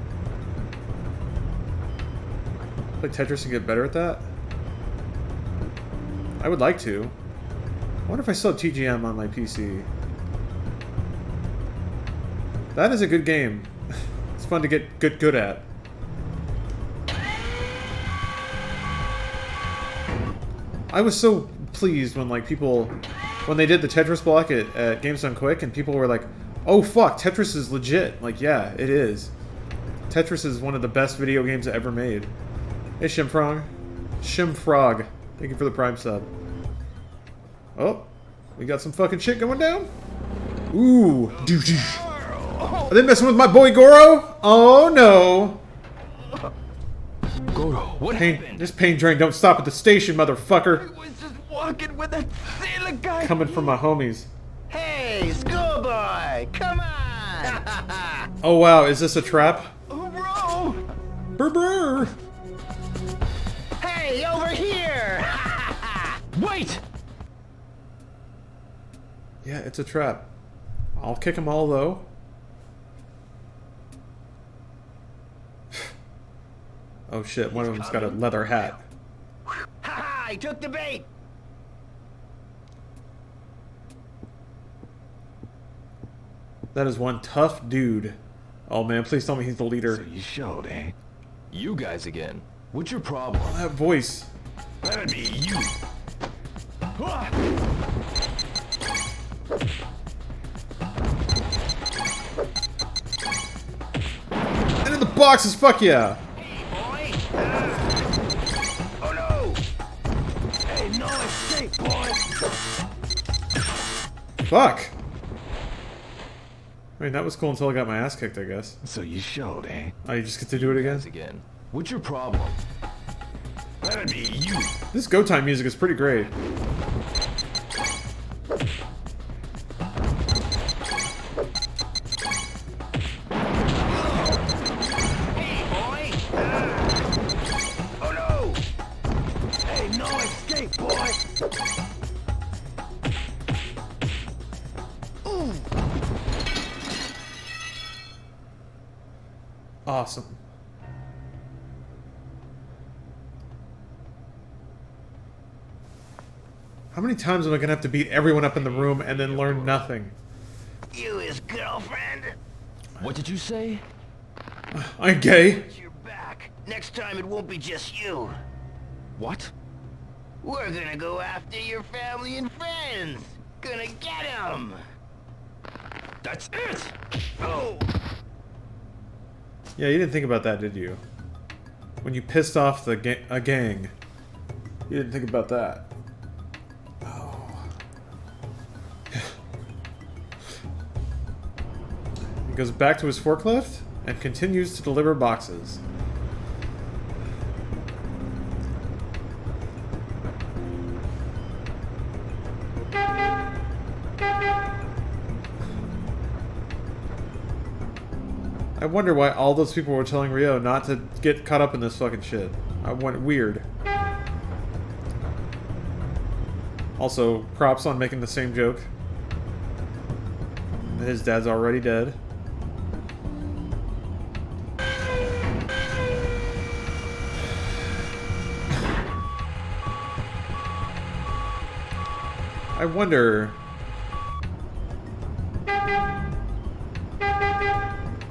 Play Tetris and get better at that? I would like to. I wonder if I still have TGM on my PC. That is a good game. It's fun to get good at. I was so pleased when like people when they did the Tetris block at Games Done Quick and people were like, "Oh fuck, Tetris is legit." Like, yeah, it is. Tetris is one of the best video games ever made. Hey Shimfrog. Shimfrog. Thank you for the Prime sub. Oh, we got some fucking shit going down. Ooh. Are they messing with my boy Goro? Oh no. Goro, what happened? This pain train don't stop at the station, motherfucker. I was just walking with that sailor guy. Coming from my homies. Hey, schoolboy, come on! Oh wow, is this a trap? Oh, bro! Brr brr. Hey, over here! Wait! Yeah, it's a trap. I'll kick them all though. Oh shit, one of them's got a leather hat. Ha ha! I took the bait. That is one tough dude. Oh man, please tell me he's the leader. So you showed, eh? You guys again. What's your problem? That voice. That'd be you. And in the boxes, fuck yeah! Oh no! Hey, no escape, boy! Fuck! I mean, that was cool until I got my ass kicked, I guess. So you showed, eh? Oh, you just get to do it again? Again. What's your problem? That'd be you. This Go Time music is pretty great. Awesome. How many times am I gonna have to beat everyone up in the room and then learn nothing? You his girlfriend? What did you say? I'm gay. You're back. Next time it won't be just you. What? We're gonna go after your family and friends. Gonna get them. That's it! Oh! Yeah, you didn't think about that, did you? When you pissed off a gang, you didn't think about that. Oh. He goes back to his forklift and continues to deliver boxes. I wonder why all those people were telling Rio not to get caught up in this fucking shit. I went weird. Also, props on making the same joke. his dad's already dead. I wonder...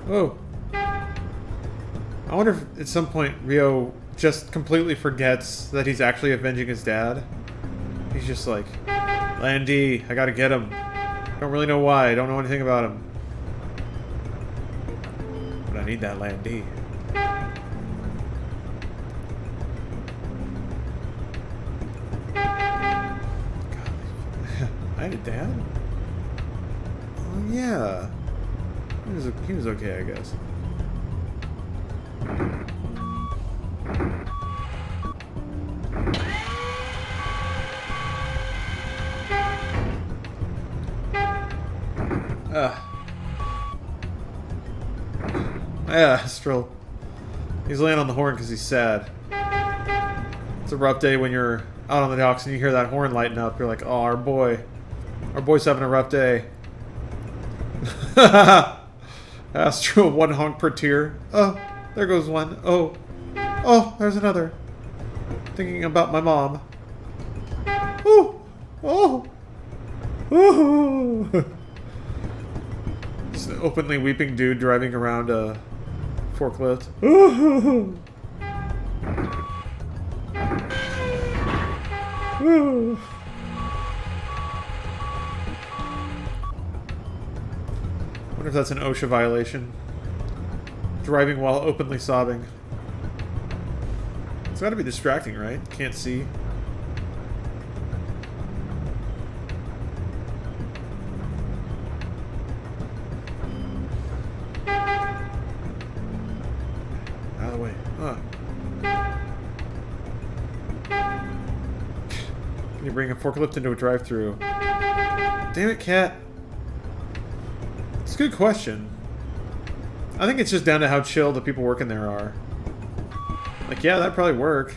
Oh. I wonder if at some point Rio just completely forgets that he's actually avenging his dad. He's just like, Landy, I gotta get him. Don't really know why, I don't know anything about him. But I need that Landy. I had a dad? Oh yeah. He was okay, I guess. Yeah, Astral. He's laying on the horn because he's sad. It's a rough day when you're out on the docks and you hear that horn lighting up. You're like, oh, our boy's having a rough day. Astral, one honk per tear. Oh, there goes one. Oh, there's another. Thinking about my mom. Oh. Just an openly weeping dude driving around a forklift. Wonder if that's an OSHA violation. Driving while openly sobbing. It's gotta be distracting, right? Can't see. Out of the way. Can you bring a forklift into a drive-thru? Damn it, cat. It's a good question. I think it's just down to how chill the people working there are. Like, yeah, that'd probably work.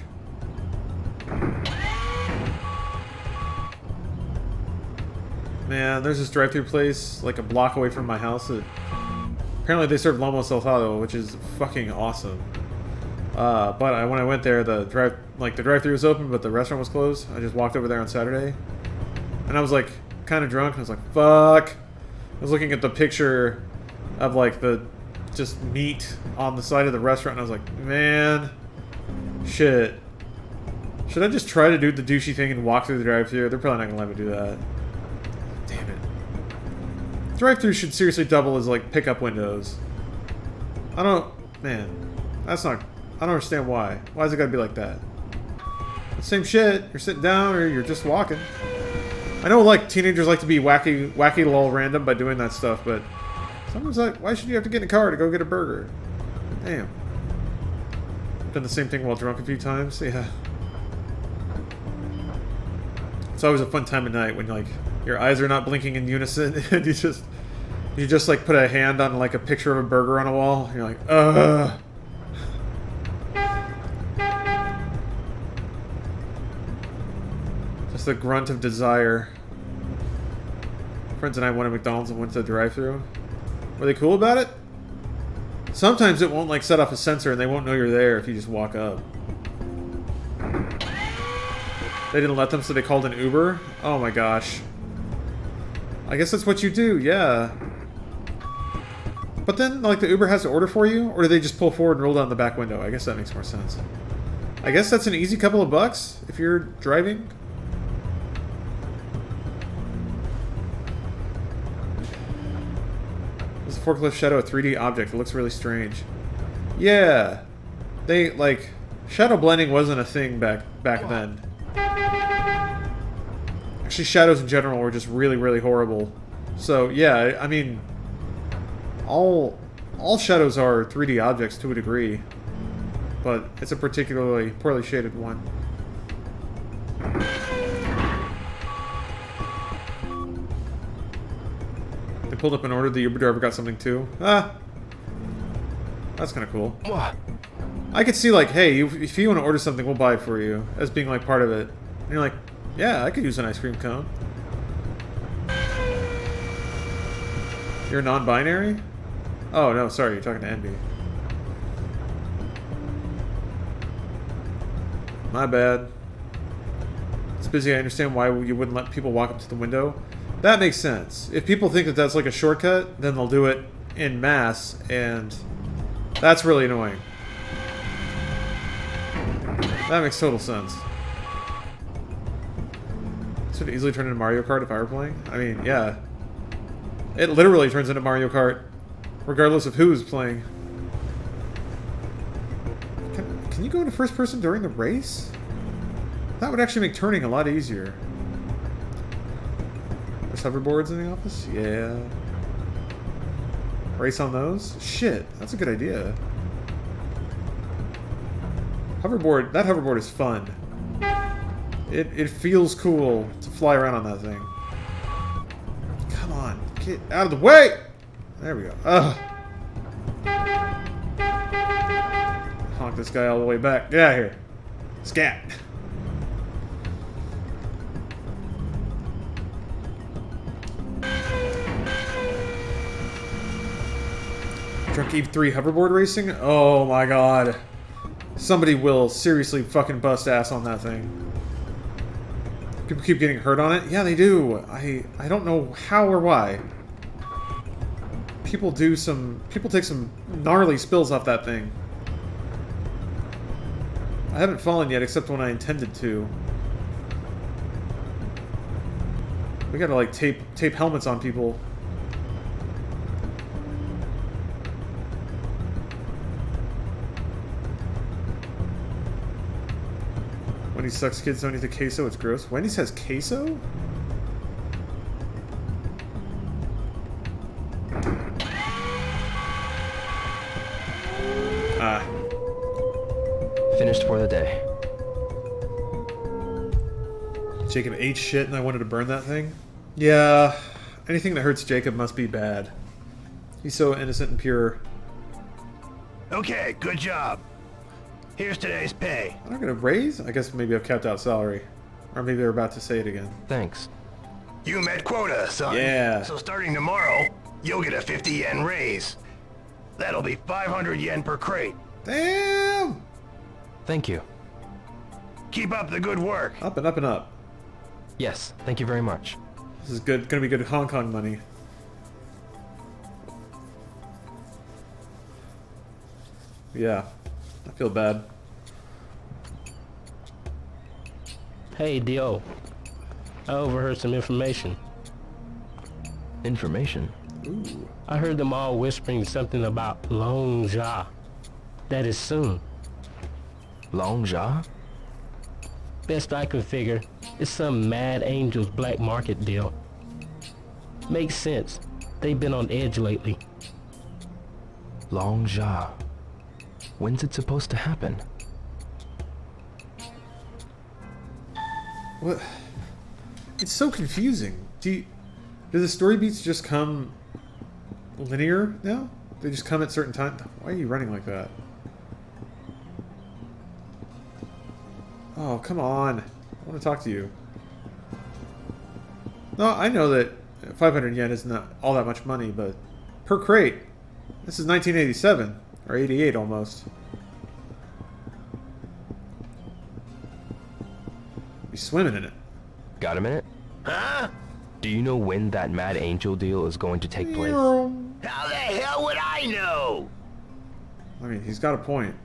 Man, there's this drive-thru place like a block away from my house that apparently they serve lomo saltado, which is fucking awesome. But when I went there, the drive-thru was open, but the restaurant was closed. I just walked over there on Saturday, and I was like kind of drunk, and I was like, fuck. I was looking at the picture of like the just meat on the side of the restaurant, and I was like, man, shit. Should I just try to do the douchey thing and walk through the drive-thru? They're probably not gonna let me do that. Damn it. Drive-thru should seriously double as like pickup windows. Man, that's not. I don't understand why. Why is it gotta be like that? Same shit. You're sitting down or you're just walking. I know like teenagers like to be wacky lol random by doing that stuff, but sometimes like, why should you have to get in a car to go get a burger? Damn. Done the same thing while drunk a few times. Yeah. It's always a fun time of night when like your eyes are not blinking in unison and you just like put a hand on like a picture of a burger on a wall and you're like, ugh. Just the grunt of desire. Friends and I went to McDonald's and went to the drive-thru. Were they cool about it? Sometimes it won't like set off a sensor and they won't know you're there if you just walk up. They didn't let them, so they called an Uber? Oh my gosh. I guess that's what you do, yeah. But then, like, the Uber has to order for you? Or do they just pull forward and roll down the back window? I guess that makes more sense. I guess that's an easy couple of bucks if you're driving. Is the forklift shadow a 3D object? It looks really strange. Yeah. They, like, shadow blending wasn't a thing back then. Actually, shadows in general were just really, really horrible. So, yeah, I mean, all shadows are 3D objects to a degree, but it's a particularly poorly shaded one. They pulled up an order, the Uber driver got something too. Ah! That's kind of cool. I could see, like, hey, if you want to order something, we'll buy it for you, as being, like, part of it. And you're like, yeah, I could use an ice cream cone. You're non-binary? Oh, no, sorry, you're talking to Envy. My bad. It's busy, I understand why you wouldn't let people walk up to the window. That makes sense. If people think that that's like a shortcut, then they'll do it en masse, and that's really annoying. That makes total sense. This would easily turn into Mario Kart if I were playing. I mean, yeah. It literally turns into Mario Kart, regardless of who's playing. Can you go into first person during the race? That would actually make turning a lot easier. There's hoverboards in the office? Yeah. Race on those? Shit, that's a good idea. Hoverboard, that hoverboard is fun. It feels cool to fly around on that thing. Come on, get out of the way! There we go. Ugh. Honk this guy all the way back. Get out of here. Scat. Drunk Eve 3 hoverboard racing? Oh my god. Somebody will seriously fucking bust ass on that thing. People keep getting hurt on it? Yeah, they do. I don't know how or why. People take some gnarly spills off that thing. I haven't fallen yet, except when I intended to. We gotta like tape helmets on people. Wendy's sucks, kids don't eat the queso, it's gross. Wendy's has queso? Ah. Finished for the day. Jacob ate shit and I wanted to burn that thing? Yeah. Anything that hurts Jacob must be bad. He's so innocent and pure. Okay, good job. Here's today's pay. I'm not gonna raise? I guess maybe I've capped out salary. Or maybe they're about to say it again. Thanks. You met quota, son. Yeah. So starting tomorrow, you'll get a 50 yen raise. That'll be 500 yen per crate. Damn! Thank you. Keep up the good work. Up and up and up. Yes, thank you very much. This is good. Gonna be good Hong Kong money. Yeah. I feel bad. Hey, Dio. I overheard some information. Information? Ooh. I heard them all whispering something about Long Ja. That is soon. Long Ja? Best I can figure, it's some Mad Angel's black market deal. Makes sense. They've been on edge lately. Long Ja. When's it supposed to happen? What? It's so confusing. Do the story beats just come linear now? They just come at certain times? Why are you running like that? Oh, come on. I want to talk to you. No, I know that 500 yen is not all that much money, but per crate. This is 1987. Or 88 almost. You're swimming in it. Got a minute? Huh? Do you know when that Mad Angel deal is going to take place? How the hell would I know? I mean, he's got a point.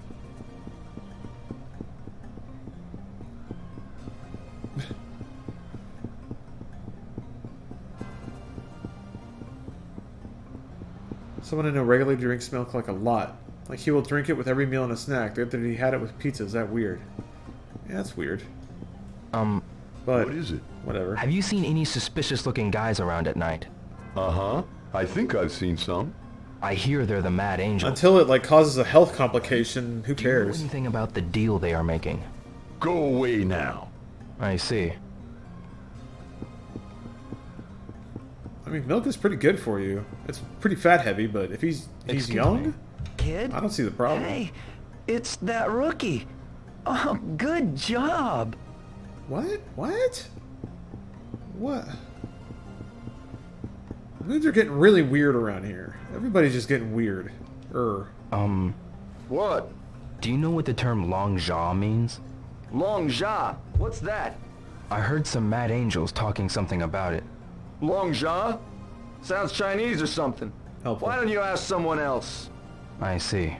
Someone I know regularly drinks milk like a lot. Like he will drink it with every meal and a snack. The other day he had it with pizza. Is that weird? Yeah, that's weird. But what is it? Whatever. Have you seen any suspicious looking guys around at night? Uh-huh. I think I've seen some. I hear they're the Mad Angel. Until it like causes a health complication, who Do you know cares? anything about the deal they are making? Go away now. I see. I mean, milk is pretty good for you. It's pretty fat heavy, but if he's Excuse young, me. Kid? I don't see the problem. Hey, it's that rookie. Oh, good job. What? What? What? Moods are getting really weird around here. Everybody's just getting weird. What? Do you know what the term long jaw means? Long jaw? What's that? I heard some mad angels talking something about it. Long jaw? Sounds Chinese or something. Helpful. Why don't you ask someone else? I see.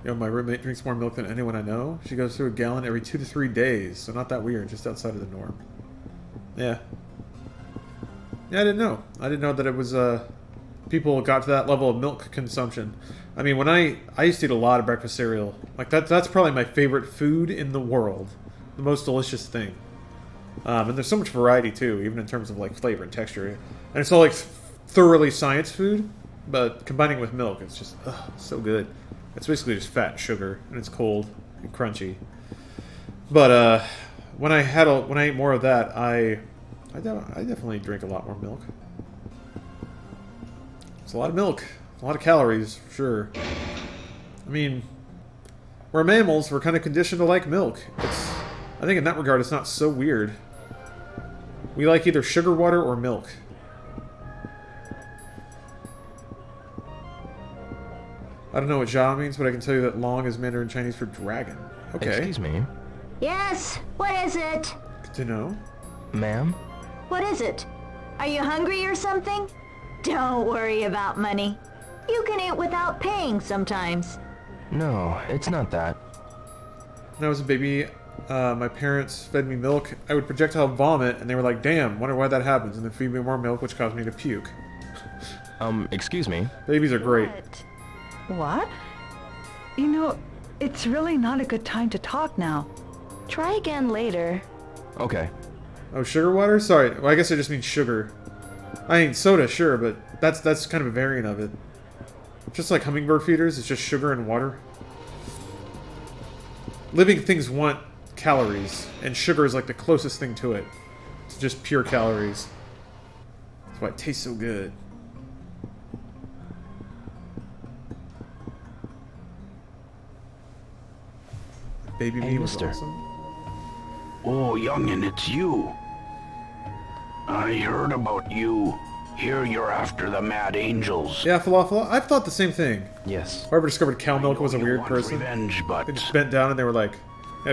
Yo, my roommate drinks more milk than anyone I know. She goes through a gallon every 2 to 3 days, so not that weird, just outside of the norm. Yeah. Yeah, I didn't know. I didn't know that it was, people got to that level of milk consumption. I mean, when I used to eat a lot of breakfast cereal. Like, that's probably my favorite food in the world. The most delicious thing. And there's so much variety, too, even in terms of, like, flavor and texture. And it's all, like, thoroughly science food, but combining with milk, it's just, so good. It's basically just fat and sugar, and it's cold and crunchy. But, when I ate more of that, I definitely drink a lot more milk. It's a lot of milk. A lot of calories, for sure. I mean, we're mammals. We're kind of conditioned to like milk. I think in that regard, it's not so weird. We like either sugar water or milk. I don't know what "jia" means, but I can tell you that "long" is Mandarin Chinese for dragon. Okay. Excuse me. Yes, what is it? Good to know. Ma'am? What is it? Are you hungry or something? Don't worry about money. You can eat without paying sometimes. No, it's not that. When I was a baby, my parents fed me milk. I would projectile vomit, and they were like, "Damn, wonder why that happens," and then feed me more milk, which caused me to puke. Excuse me? Babies are great. What? You know, it's really not a good time to talk now. Try again later. Okay. Oh, sugar water? Sorry, well, I guess I just mean sugar. I mean, soda, sure, but that's kind of a variant of it. Just like hummingbird feeders, it's just sugar and water. Living things want calories, and sugar is like the closest thing to it. It's just pure calories. That's why it tastes so good. Baby Hey, me was mister. awesome. Oh, youngin', it's you. I heard about you. Here you're after the Mad Angels. Yeah, falafel. I've thought the same thing. Yes. Whoever discovered cow milk was a weird person. Revenge, but They just bent down and they were like,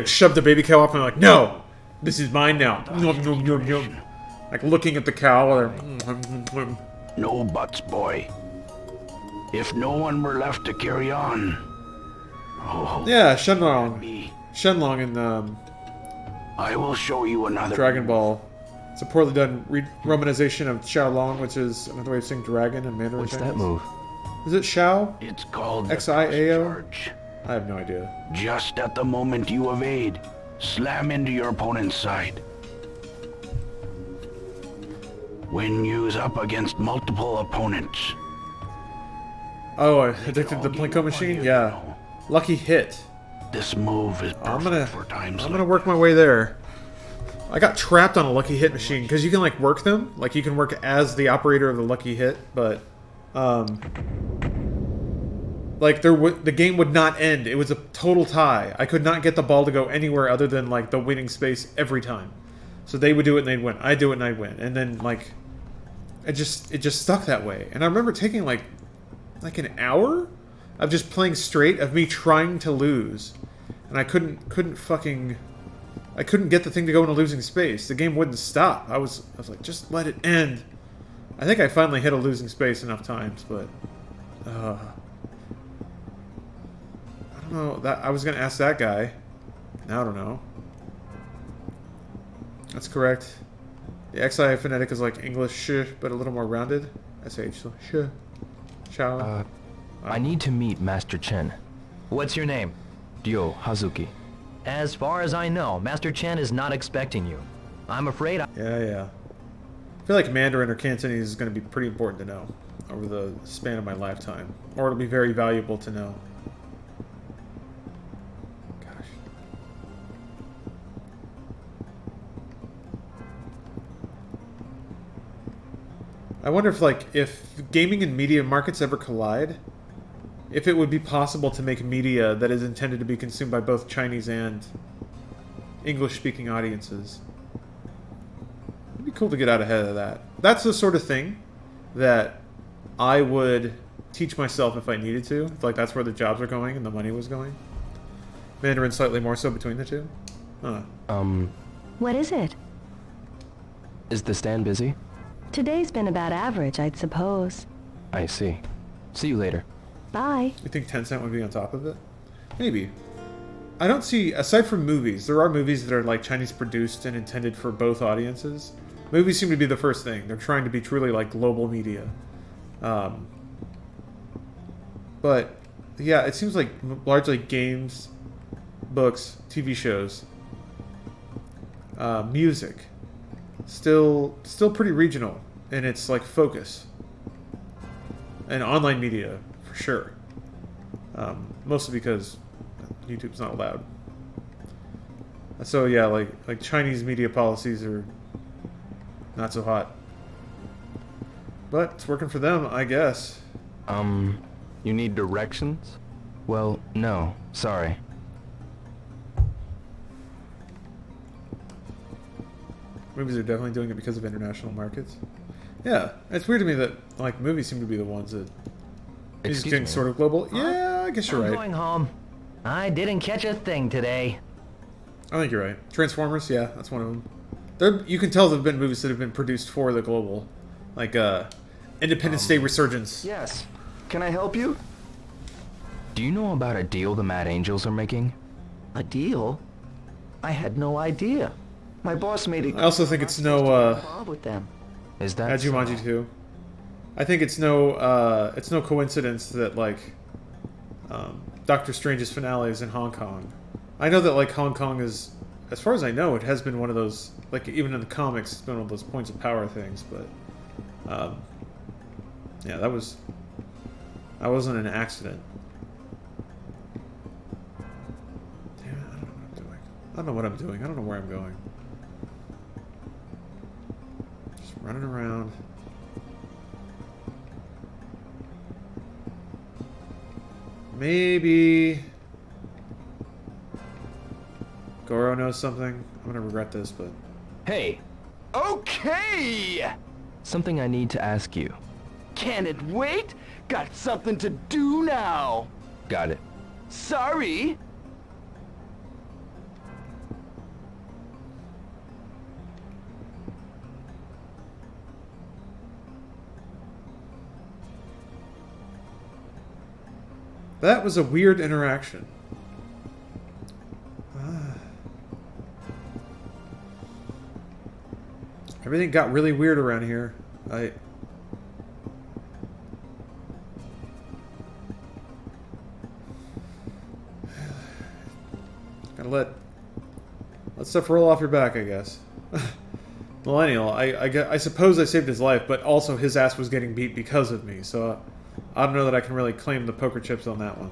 shoved the baby cow off and they're like, "No! This is mine now." Nom, nom, nom, nom. Like looking at the cow while they're... no buts, boy. If no one were left to carry on. Oh, Yeah, Shenlong. Shenlong in I will show you another. Dragon Ball. It's a poorly done romanization of Xiaolong, which is another way of saying dragon in Mandarin What's Chinese. that move? Is it Xiao? It's called the Xiao? charge. I have no idea. Just at the moment you evade, slam into your opponent's side. When used up against multiple opponents. Oh, addicted to the Plinko machine? Yeah. Lucky hit. This move is perfect for times I'm gonna work my way there. I got trapped on a lucky hit machine because you can like work them, like you can work as the operator of the lucky hit, but like the game would not end. It was a total tie. I could not get the ball to go anywhere other than like the winning space every time. So they would do it and they'd win. I'd do it and I'd win, and then like it just stuck that way. And I remember taking like an hour of just playing straight of me trying to lose, and I couldn't get the thing to go in a losing space. The game wouldn't stop. I was like, just let it end. I think I finally hit a losing space enough times, but I don't know. That I was gonna ask that guy. Now I don't know. That's correct. The XI phonetic is like English sh, but a little more rounded. SH, so sh. Chow. I need to meet Master Chen. What's your name? Ryo Hazuki. As far as I know, Master Chen is not expecting you. I'm afraid Yeah. I feel like Mandarin or Cantonese is going to be pretty important to know over the span of my lifetime. Or it'll be very valuable to know. Gosh. I wonder if gaming and media markets ever collide, if it would be possible to make media that is intended to be consumed by both Chinese and English-speaking audiences. It'd be be cool to get out ahead of that. That's the sort of thing that I would teach myself if I needed to. Like, that's where the jobs are going and the money was going. Mandarin slightly more so between the two. Huh. What is it? Is the stand busy? Today's been about average, I'd suppose. I see. See you later. Bye. You think Tencent would be on top of it? Maybe. I don't see, aside from movies, there are movies that are like Chinese produced and intended for both audiences. Movies seem to be the first thing. They're trying to be truly like global media. But yeah, it seems like largely games, books, TV shows, music, still pretty regional in its like focus. And online media, for sure. Mostly because YouTube's not allowed. So yeah, like Chinese media policies are not so hot. But it's working for them, I guess. You need directions? Well, no. Sorry. Movies are definitely doing it because of international markets. Yeah, it's weird to me that like movies seem to be the ones that is getting sort of global. Yeah, I guess you're right. I'm going home. I didn't catch a thing today. I think you're right. Transformers, yeah, that's one of them. You can tell there have been movies that have been produced for the global, like Independence Day Resurgence. Yes. Can I help you? Do you know about a deal the Mad Angels are making? A deal? I had no idea. My boss made it. I also think it's no with them. Is that Jumanji 2? I think it's no coincidence that like Doctor Strange's finale is in Hong Kong. I know that like Hong Kong is, as far as I know, it has been one of those, like even in the comics, it's been one of those points of power things. But yeah, that wasn't an accident. Damn it, I don't know what I'm doing. I don't know where I'm going. Just running around. Maybe Goro knows something. I'm gonna regret this, but... Hey! Okay! Something I need to ask you. Can it wait? Got something to do now. Got it. Sorry. That was a weird interaction. Everything got really weird around here. Gotta let stuff roll off your back, I guess. Millennial, I suppose I saved his life, but also his ass was getting beat because of me, so I don't know that I can really claim the poker chips on that one.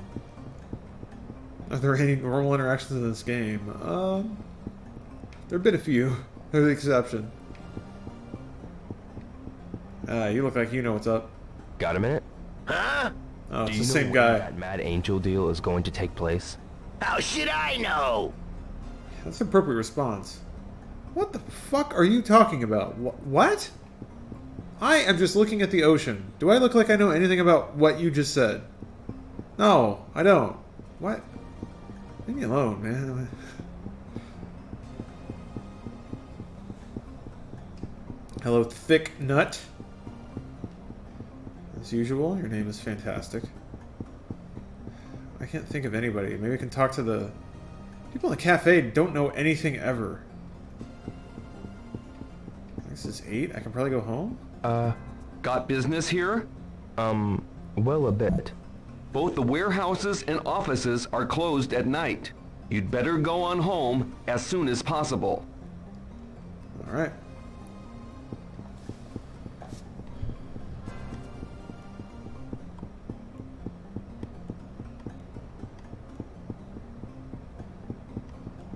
Are there any normal interactions in this game? There have been a few. They're the exception. You look like you know what's up. Got a minute? Huh? Oh, it's Do the you know same when guy. that Mad Angel deal is going to take place? How should I know? That's an appropriate response. What the fuck are you talking about? What? I am just looking at the ocean. Do I look like I know anything about what you just said? No, I don't. What? Leave me alone, man. Hello, thick nut. As usual, your name is fantastic. I can't think of anybody. Maybe I can talk to the... People in the cafe don't know anything ever. This is 8. I can probably go home? Got business here? Well, a bit. Both the warehouses and offices are closed at night. You'd better go on home as soon as possible. Alright.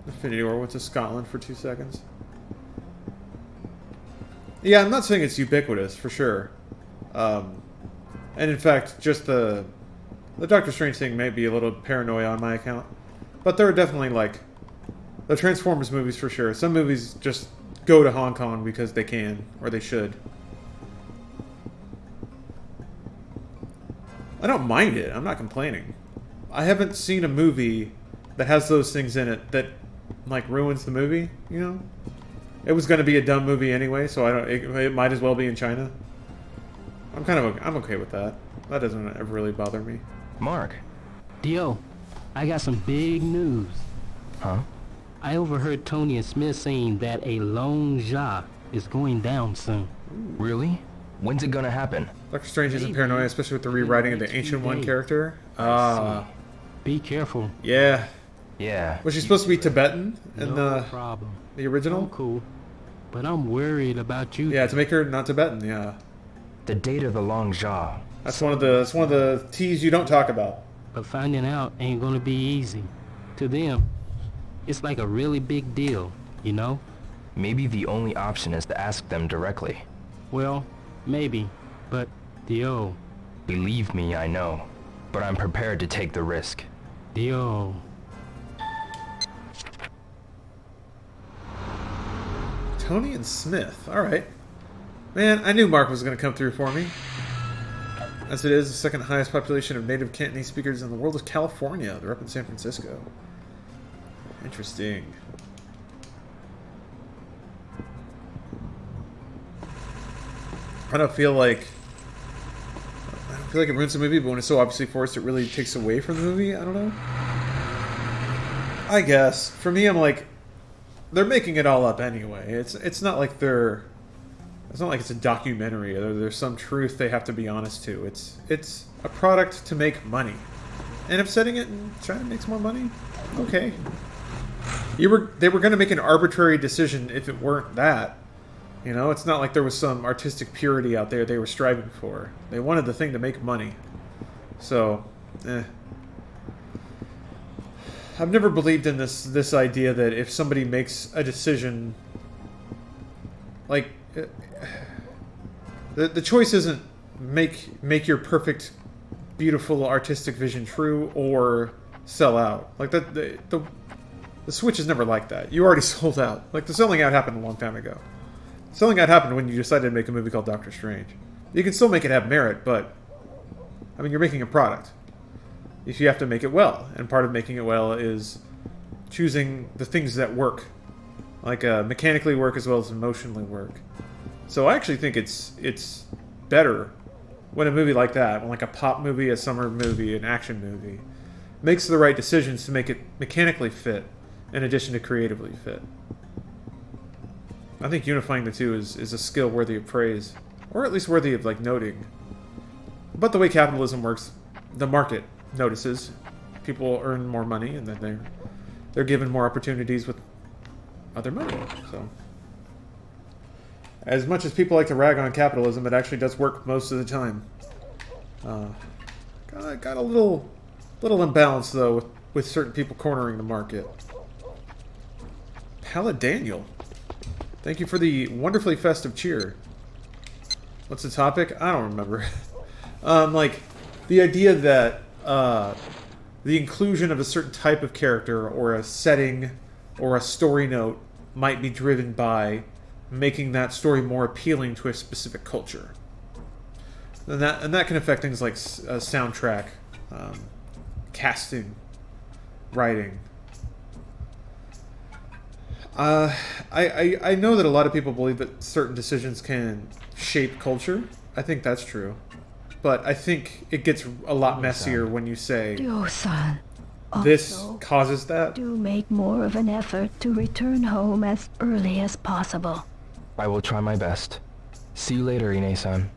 Infinity War went to Scotland for 2 seconds. Yeah, I'm not saying it's ubiquitous, for sure. And in fact, just the Doctor Strange thing may be a little paranoia on my account. But there are definitely, like, the Transformers movies for sure. Some movies just go to Hong Kong because they can, or they should. I don't mind it. I'm not complaining. I haven't seen a movie that has those things in it that, like, ruins the movie, you know? It was going to be a dumb movie anyway, so it might as well be in China. I'm okay with that. That doesn't ever really bother me. Mark. Dio, I got some big news. Huh? I overheard Tony and Smith saying that a Long Ja is going down soon. Really? When's it gonna happen? Doctor Strange isn't paranoid, especially with the rewriting of the Ancient One character. Be careful. Yeah. Yeah. Was she supposed to be Tibetan in No problem. the original? I'm cool, but I'm worried about you. Yeah, to make her not Tibetan. Yeah. The date of the Long Ja. That's one of the T's you don't talk about. But finding out ain't gonna be easy. To them, it's like a really big deal, you know? Maybe the only option is to ask them directly. Well, maybe, but Dio. Believe me, I know. But I'm prepared to take the risk. Dio. Tony and Smith. Alright. Man, I knew Mark was going to come through for me. As it is, the second highest population of native Cantonese speakers in the world is California. They're up in San Francisco. Interesting. I don't feel like it ruins the movie, but when it's so obviously forced, it really takes away from the movie. I don't know. I guess for me, I'm like, they're making it all up anyway. It's not like it's a documentary. There's some truth they have to be honest to. It's a product to make money, and if setting it in China makes more money, okay. They were going to make an arbitrary decision if it weren't that. You know, it's not like there was some artistic purity out there they were striving for. They wanted the thing to make money. So, I've never believed in this idea that if somebody makes a decision, like, the choice isn't make your perfect, beautiful, artistic vision true or sell out. Like, the Switch is never like that. You already sold out. Like, the selling out happened a long time ago. Selling out happened when you decided to make a movie called Doctor Strange. You can still make it have merit, but, I mean, you're making a product. If you have to make it well, and part of making it well is choosing the things that work. Like, mechanically work as well as emotionally work. So I actually think it's better when a movie like that, when like a pop movie, a summer movie, an action movie, makes the right decisions to make it mechanically fit, in addition to creatively fit. I think unifying the two is a skill worthy of praise, or at least worthy of like noting. But the way capitalism works, the market notices. People earn more money, and then they're given more opportunities with other money. So, as much as people like to rag on capitalism, it actually does work most of the time. Got a little imbalance though with certain people cornering the market. Pallet Daniel. Thank you for the wonderfully festive cheer. What's the topic? I don't remember. Like, the idea that the inclusion of a certain type of character or a setting or a story note might be driven by making that story more appealing to a specific culture. And that can affect things like soundtrack, casting, writing. I know that a lot of people believe that certain decisions can shape culture. I think that's true. But I think it gets a lot messier when you say, Dio-san, this also, causes that. do make more of an effort to return home as early as possible. I will try my best. See you later, Ine-san.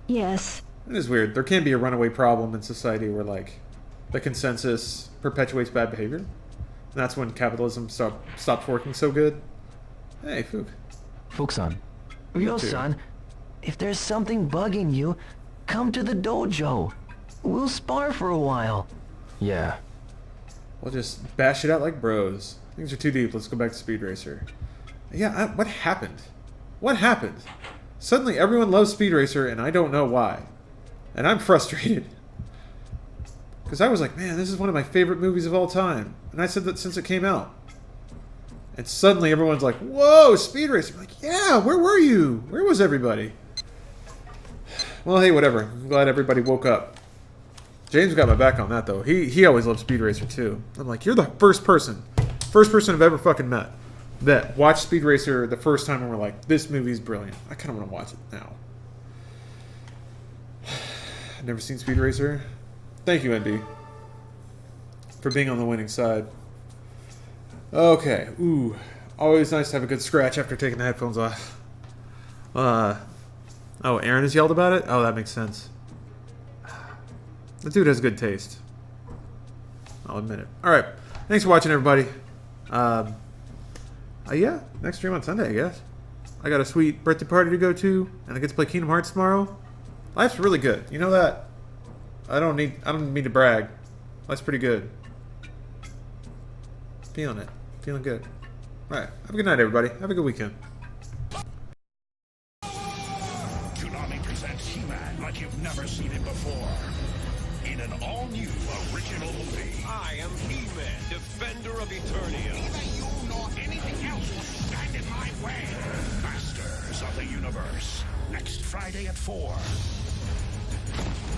Yes. It is weird. There can be a runaway problem in society where, like, the consensus perpetuates bad behavior. And that's when capitalism stops working so good. Hey, Fook. Fook-san. Ryo-san, if there's something bugging you, come to the dojo. We'll spar for a while. Yeah. We'll just bash it out like bros. Things are too deep. Let's go back to Speed Racer. Yeah, what happened? What happened? Suddenly everyone loves Speed Racer, and I don't know why. And I'm frustrated. Because I was like, man, this is one of my favorite movies of all time. And I said that since it came out. And suddenly everyone's like, whoa, Speed Racer. I'm like, yeah, where were you? Where was everybody? Well, hey, whatever. I'm glad everybody woke up. James got my back on that, though. He always loved Speed Racer, too. I'm like, you're the first person I've ever fucking met that watched Speed Racer the first time and were like, this movie's brilliant. I kind of want to watch it now. I've never seen Speed Racer. Thank you, NB, for being on the winning side. Okay. Ooh. Always nice to have a good scratch after taking the headphones off. Oh, Aaron has yelled about it? Oh, that makes sense. The dude has good taste. I'll admit it. Alright. Thanks for watching, everybody. Yeah. Next stream on Sunday, I guess. I got a sweet birthday party to go to, and I get to play Kingdom Hearts tomorrow. Life's really good. You know that? I don't mean to brag. Life's pretty good. Feeling it. Feeling good. Alright. Have a good night, everybody. Have a good weekend. Toonami presents He-Man like you've never seen it before. In an all-new original movie. I am He-Man, defender of Eternia. Neither you nor anything else will stand in my way. Masters of the Universe. Next Friday at 4.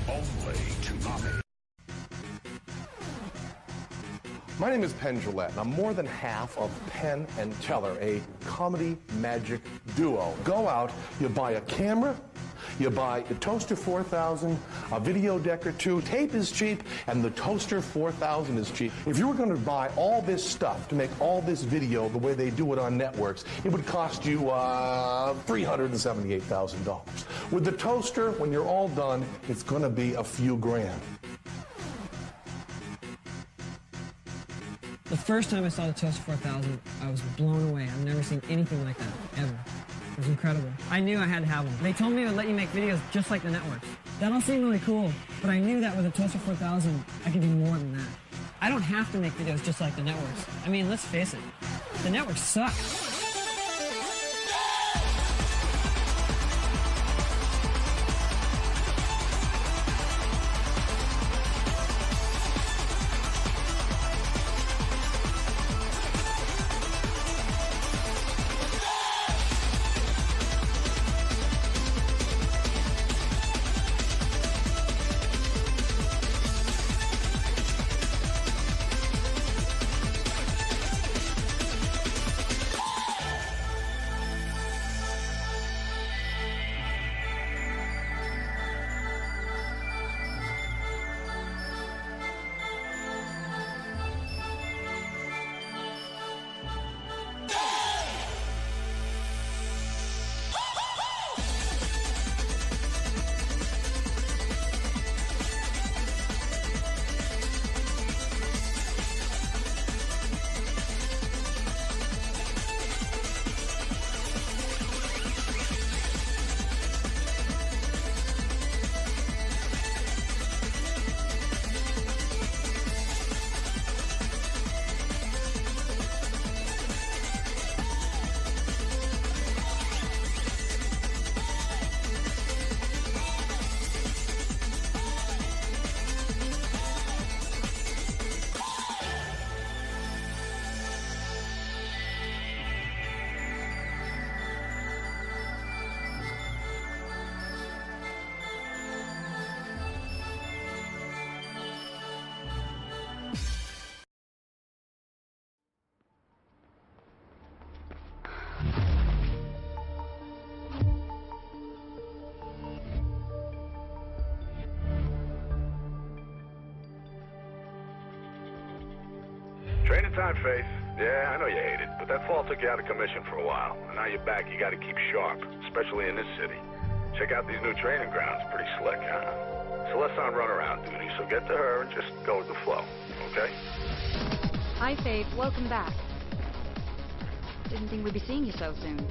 Only Toonami. My name is Penn Jillette, and I'm more than half of Penn and Teller, a comedy magic duo. Go out, you buy a camera, you buy a Toaster 4000, a video deck or two, tape is cheap, and the Toaster 4000 is cheap. If you were going to buy all this stuff to make all this video the way they do it on networks, it would cost you $378,000. With the Toaster, when you're all done, it's going to be a few grand. The first time I saw the Toaster 4000, I was blown away. I've never seen anything like that, ever. It was incredible. I knew I had to have one. They told me it would let you make videos just like the networks. That all seemed really cool, but I knew that with the Toaster 4000, I could do more than that. I don't have to make videos just like the networks. I mean, let's face it, the networks suck. Training time, Faith. Yeah, I know you hate it, but that fall took you out of commission for a while. And now you're back, you gotta keep sharp, especially in this city. Check out these new training grounds, pretty slick, huh? Celeste's on runaround duty, so get to her and just go with the flow, okay? Hi, Faith. Welcome back. Didn't think we'd be seeing you so soon. Now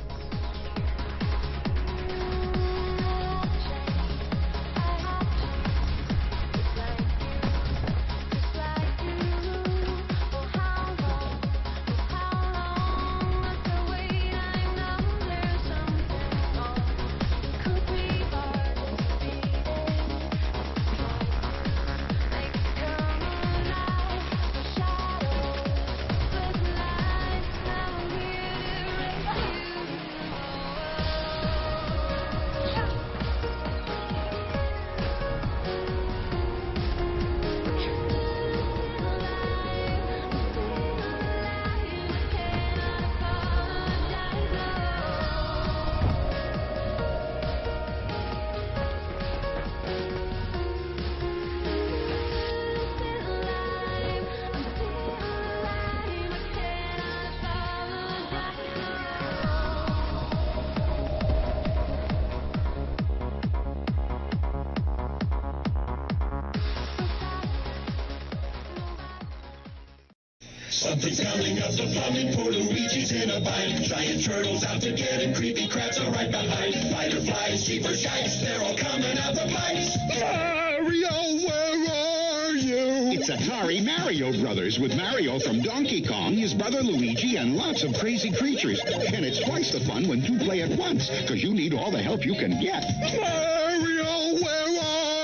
Something's coming up the plumbing, poor Luigi's in a bind. Giant turtles out to get him, creepy crabs are right behind. Fireflies, cheaper shites, they're all coming out the pipes. Mario, where are you? It's Atari Mario Brothers with Mario from Donkey Kong, his brother Luigi, and lots of crazy creatures. And it's twice the fun when two play at once, because you need all the help you can get. Mario,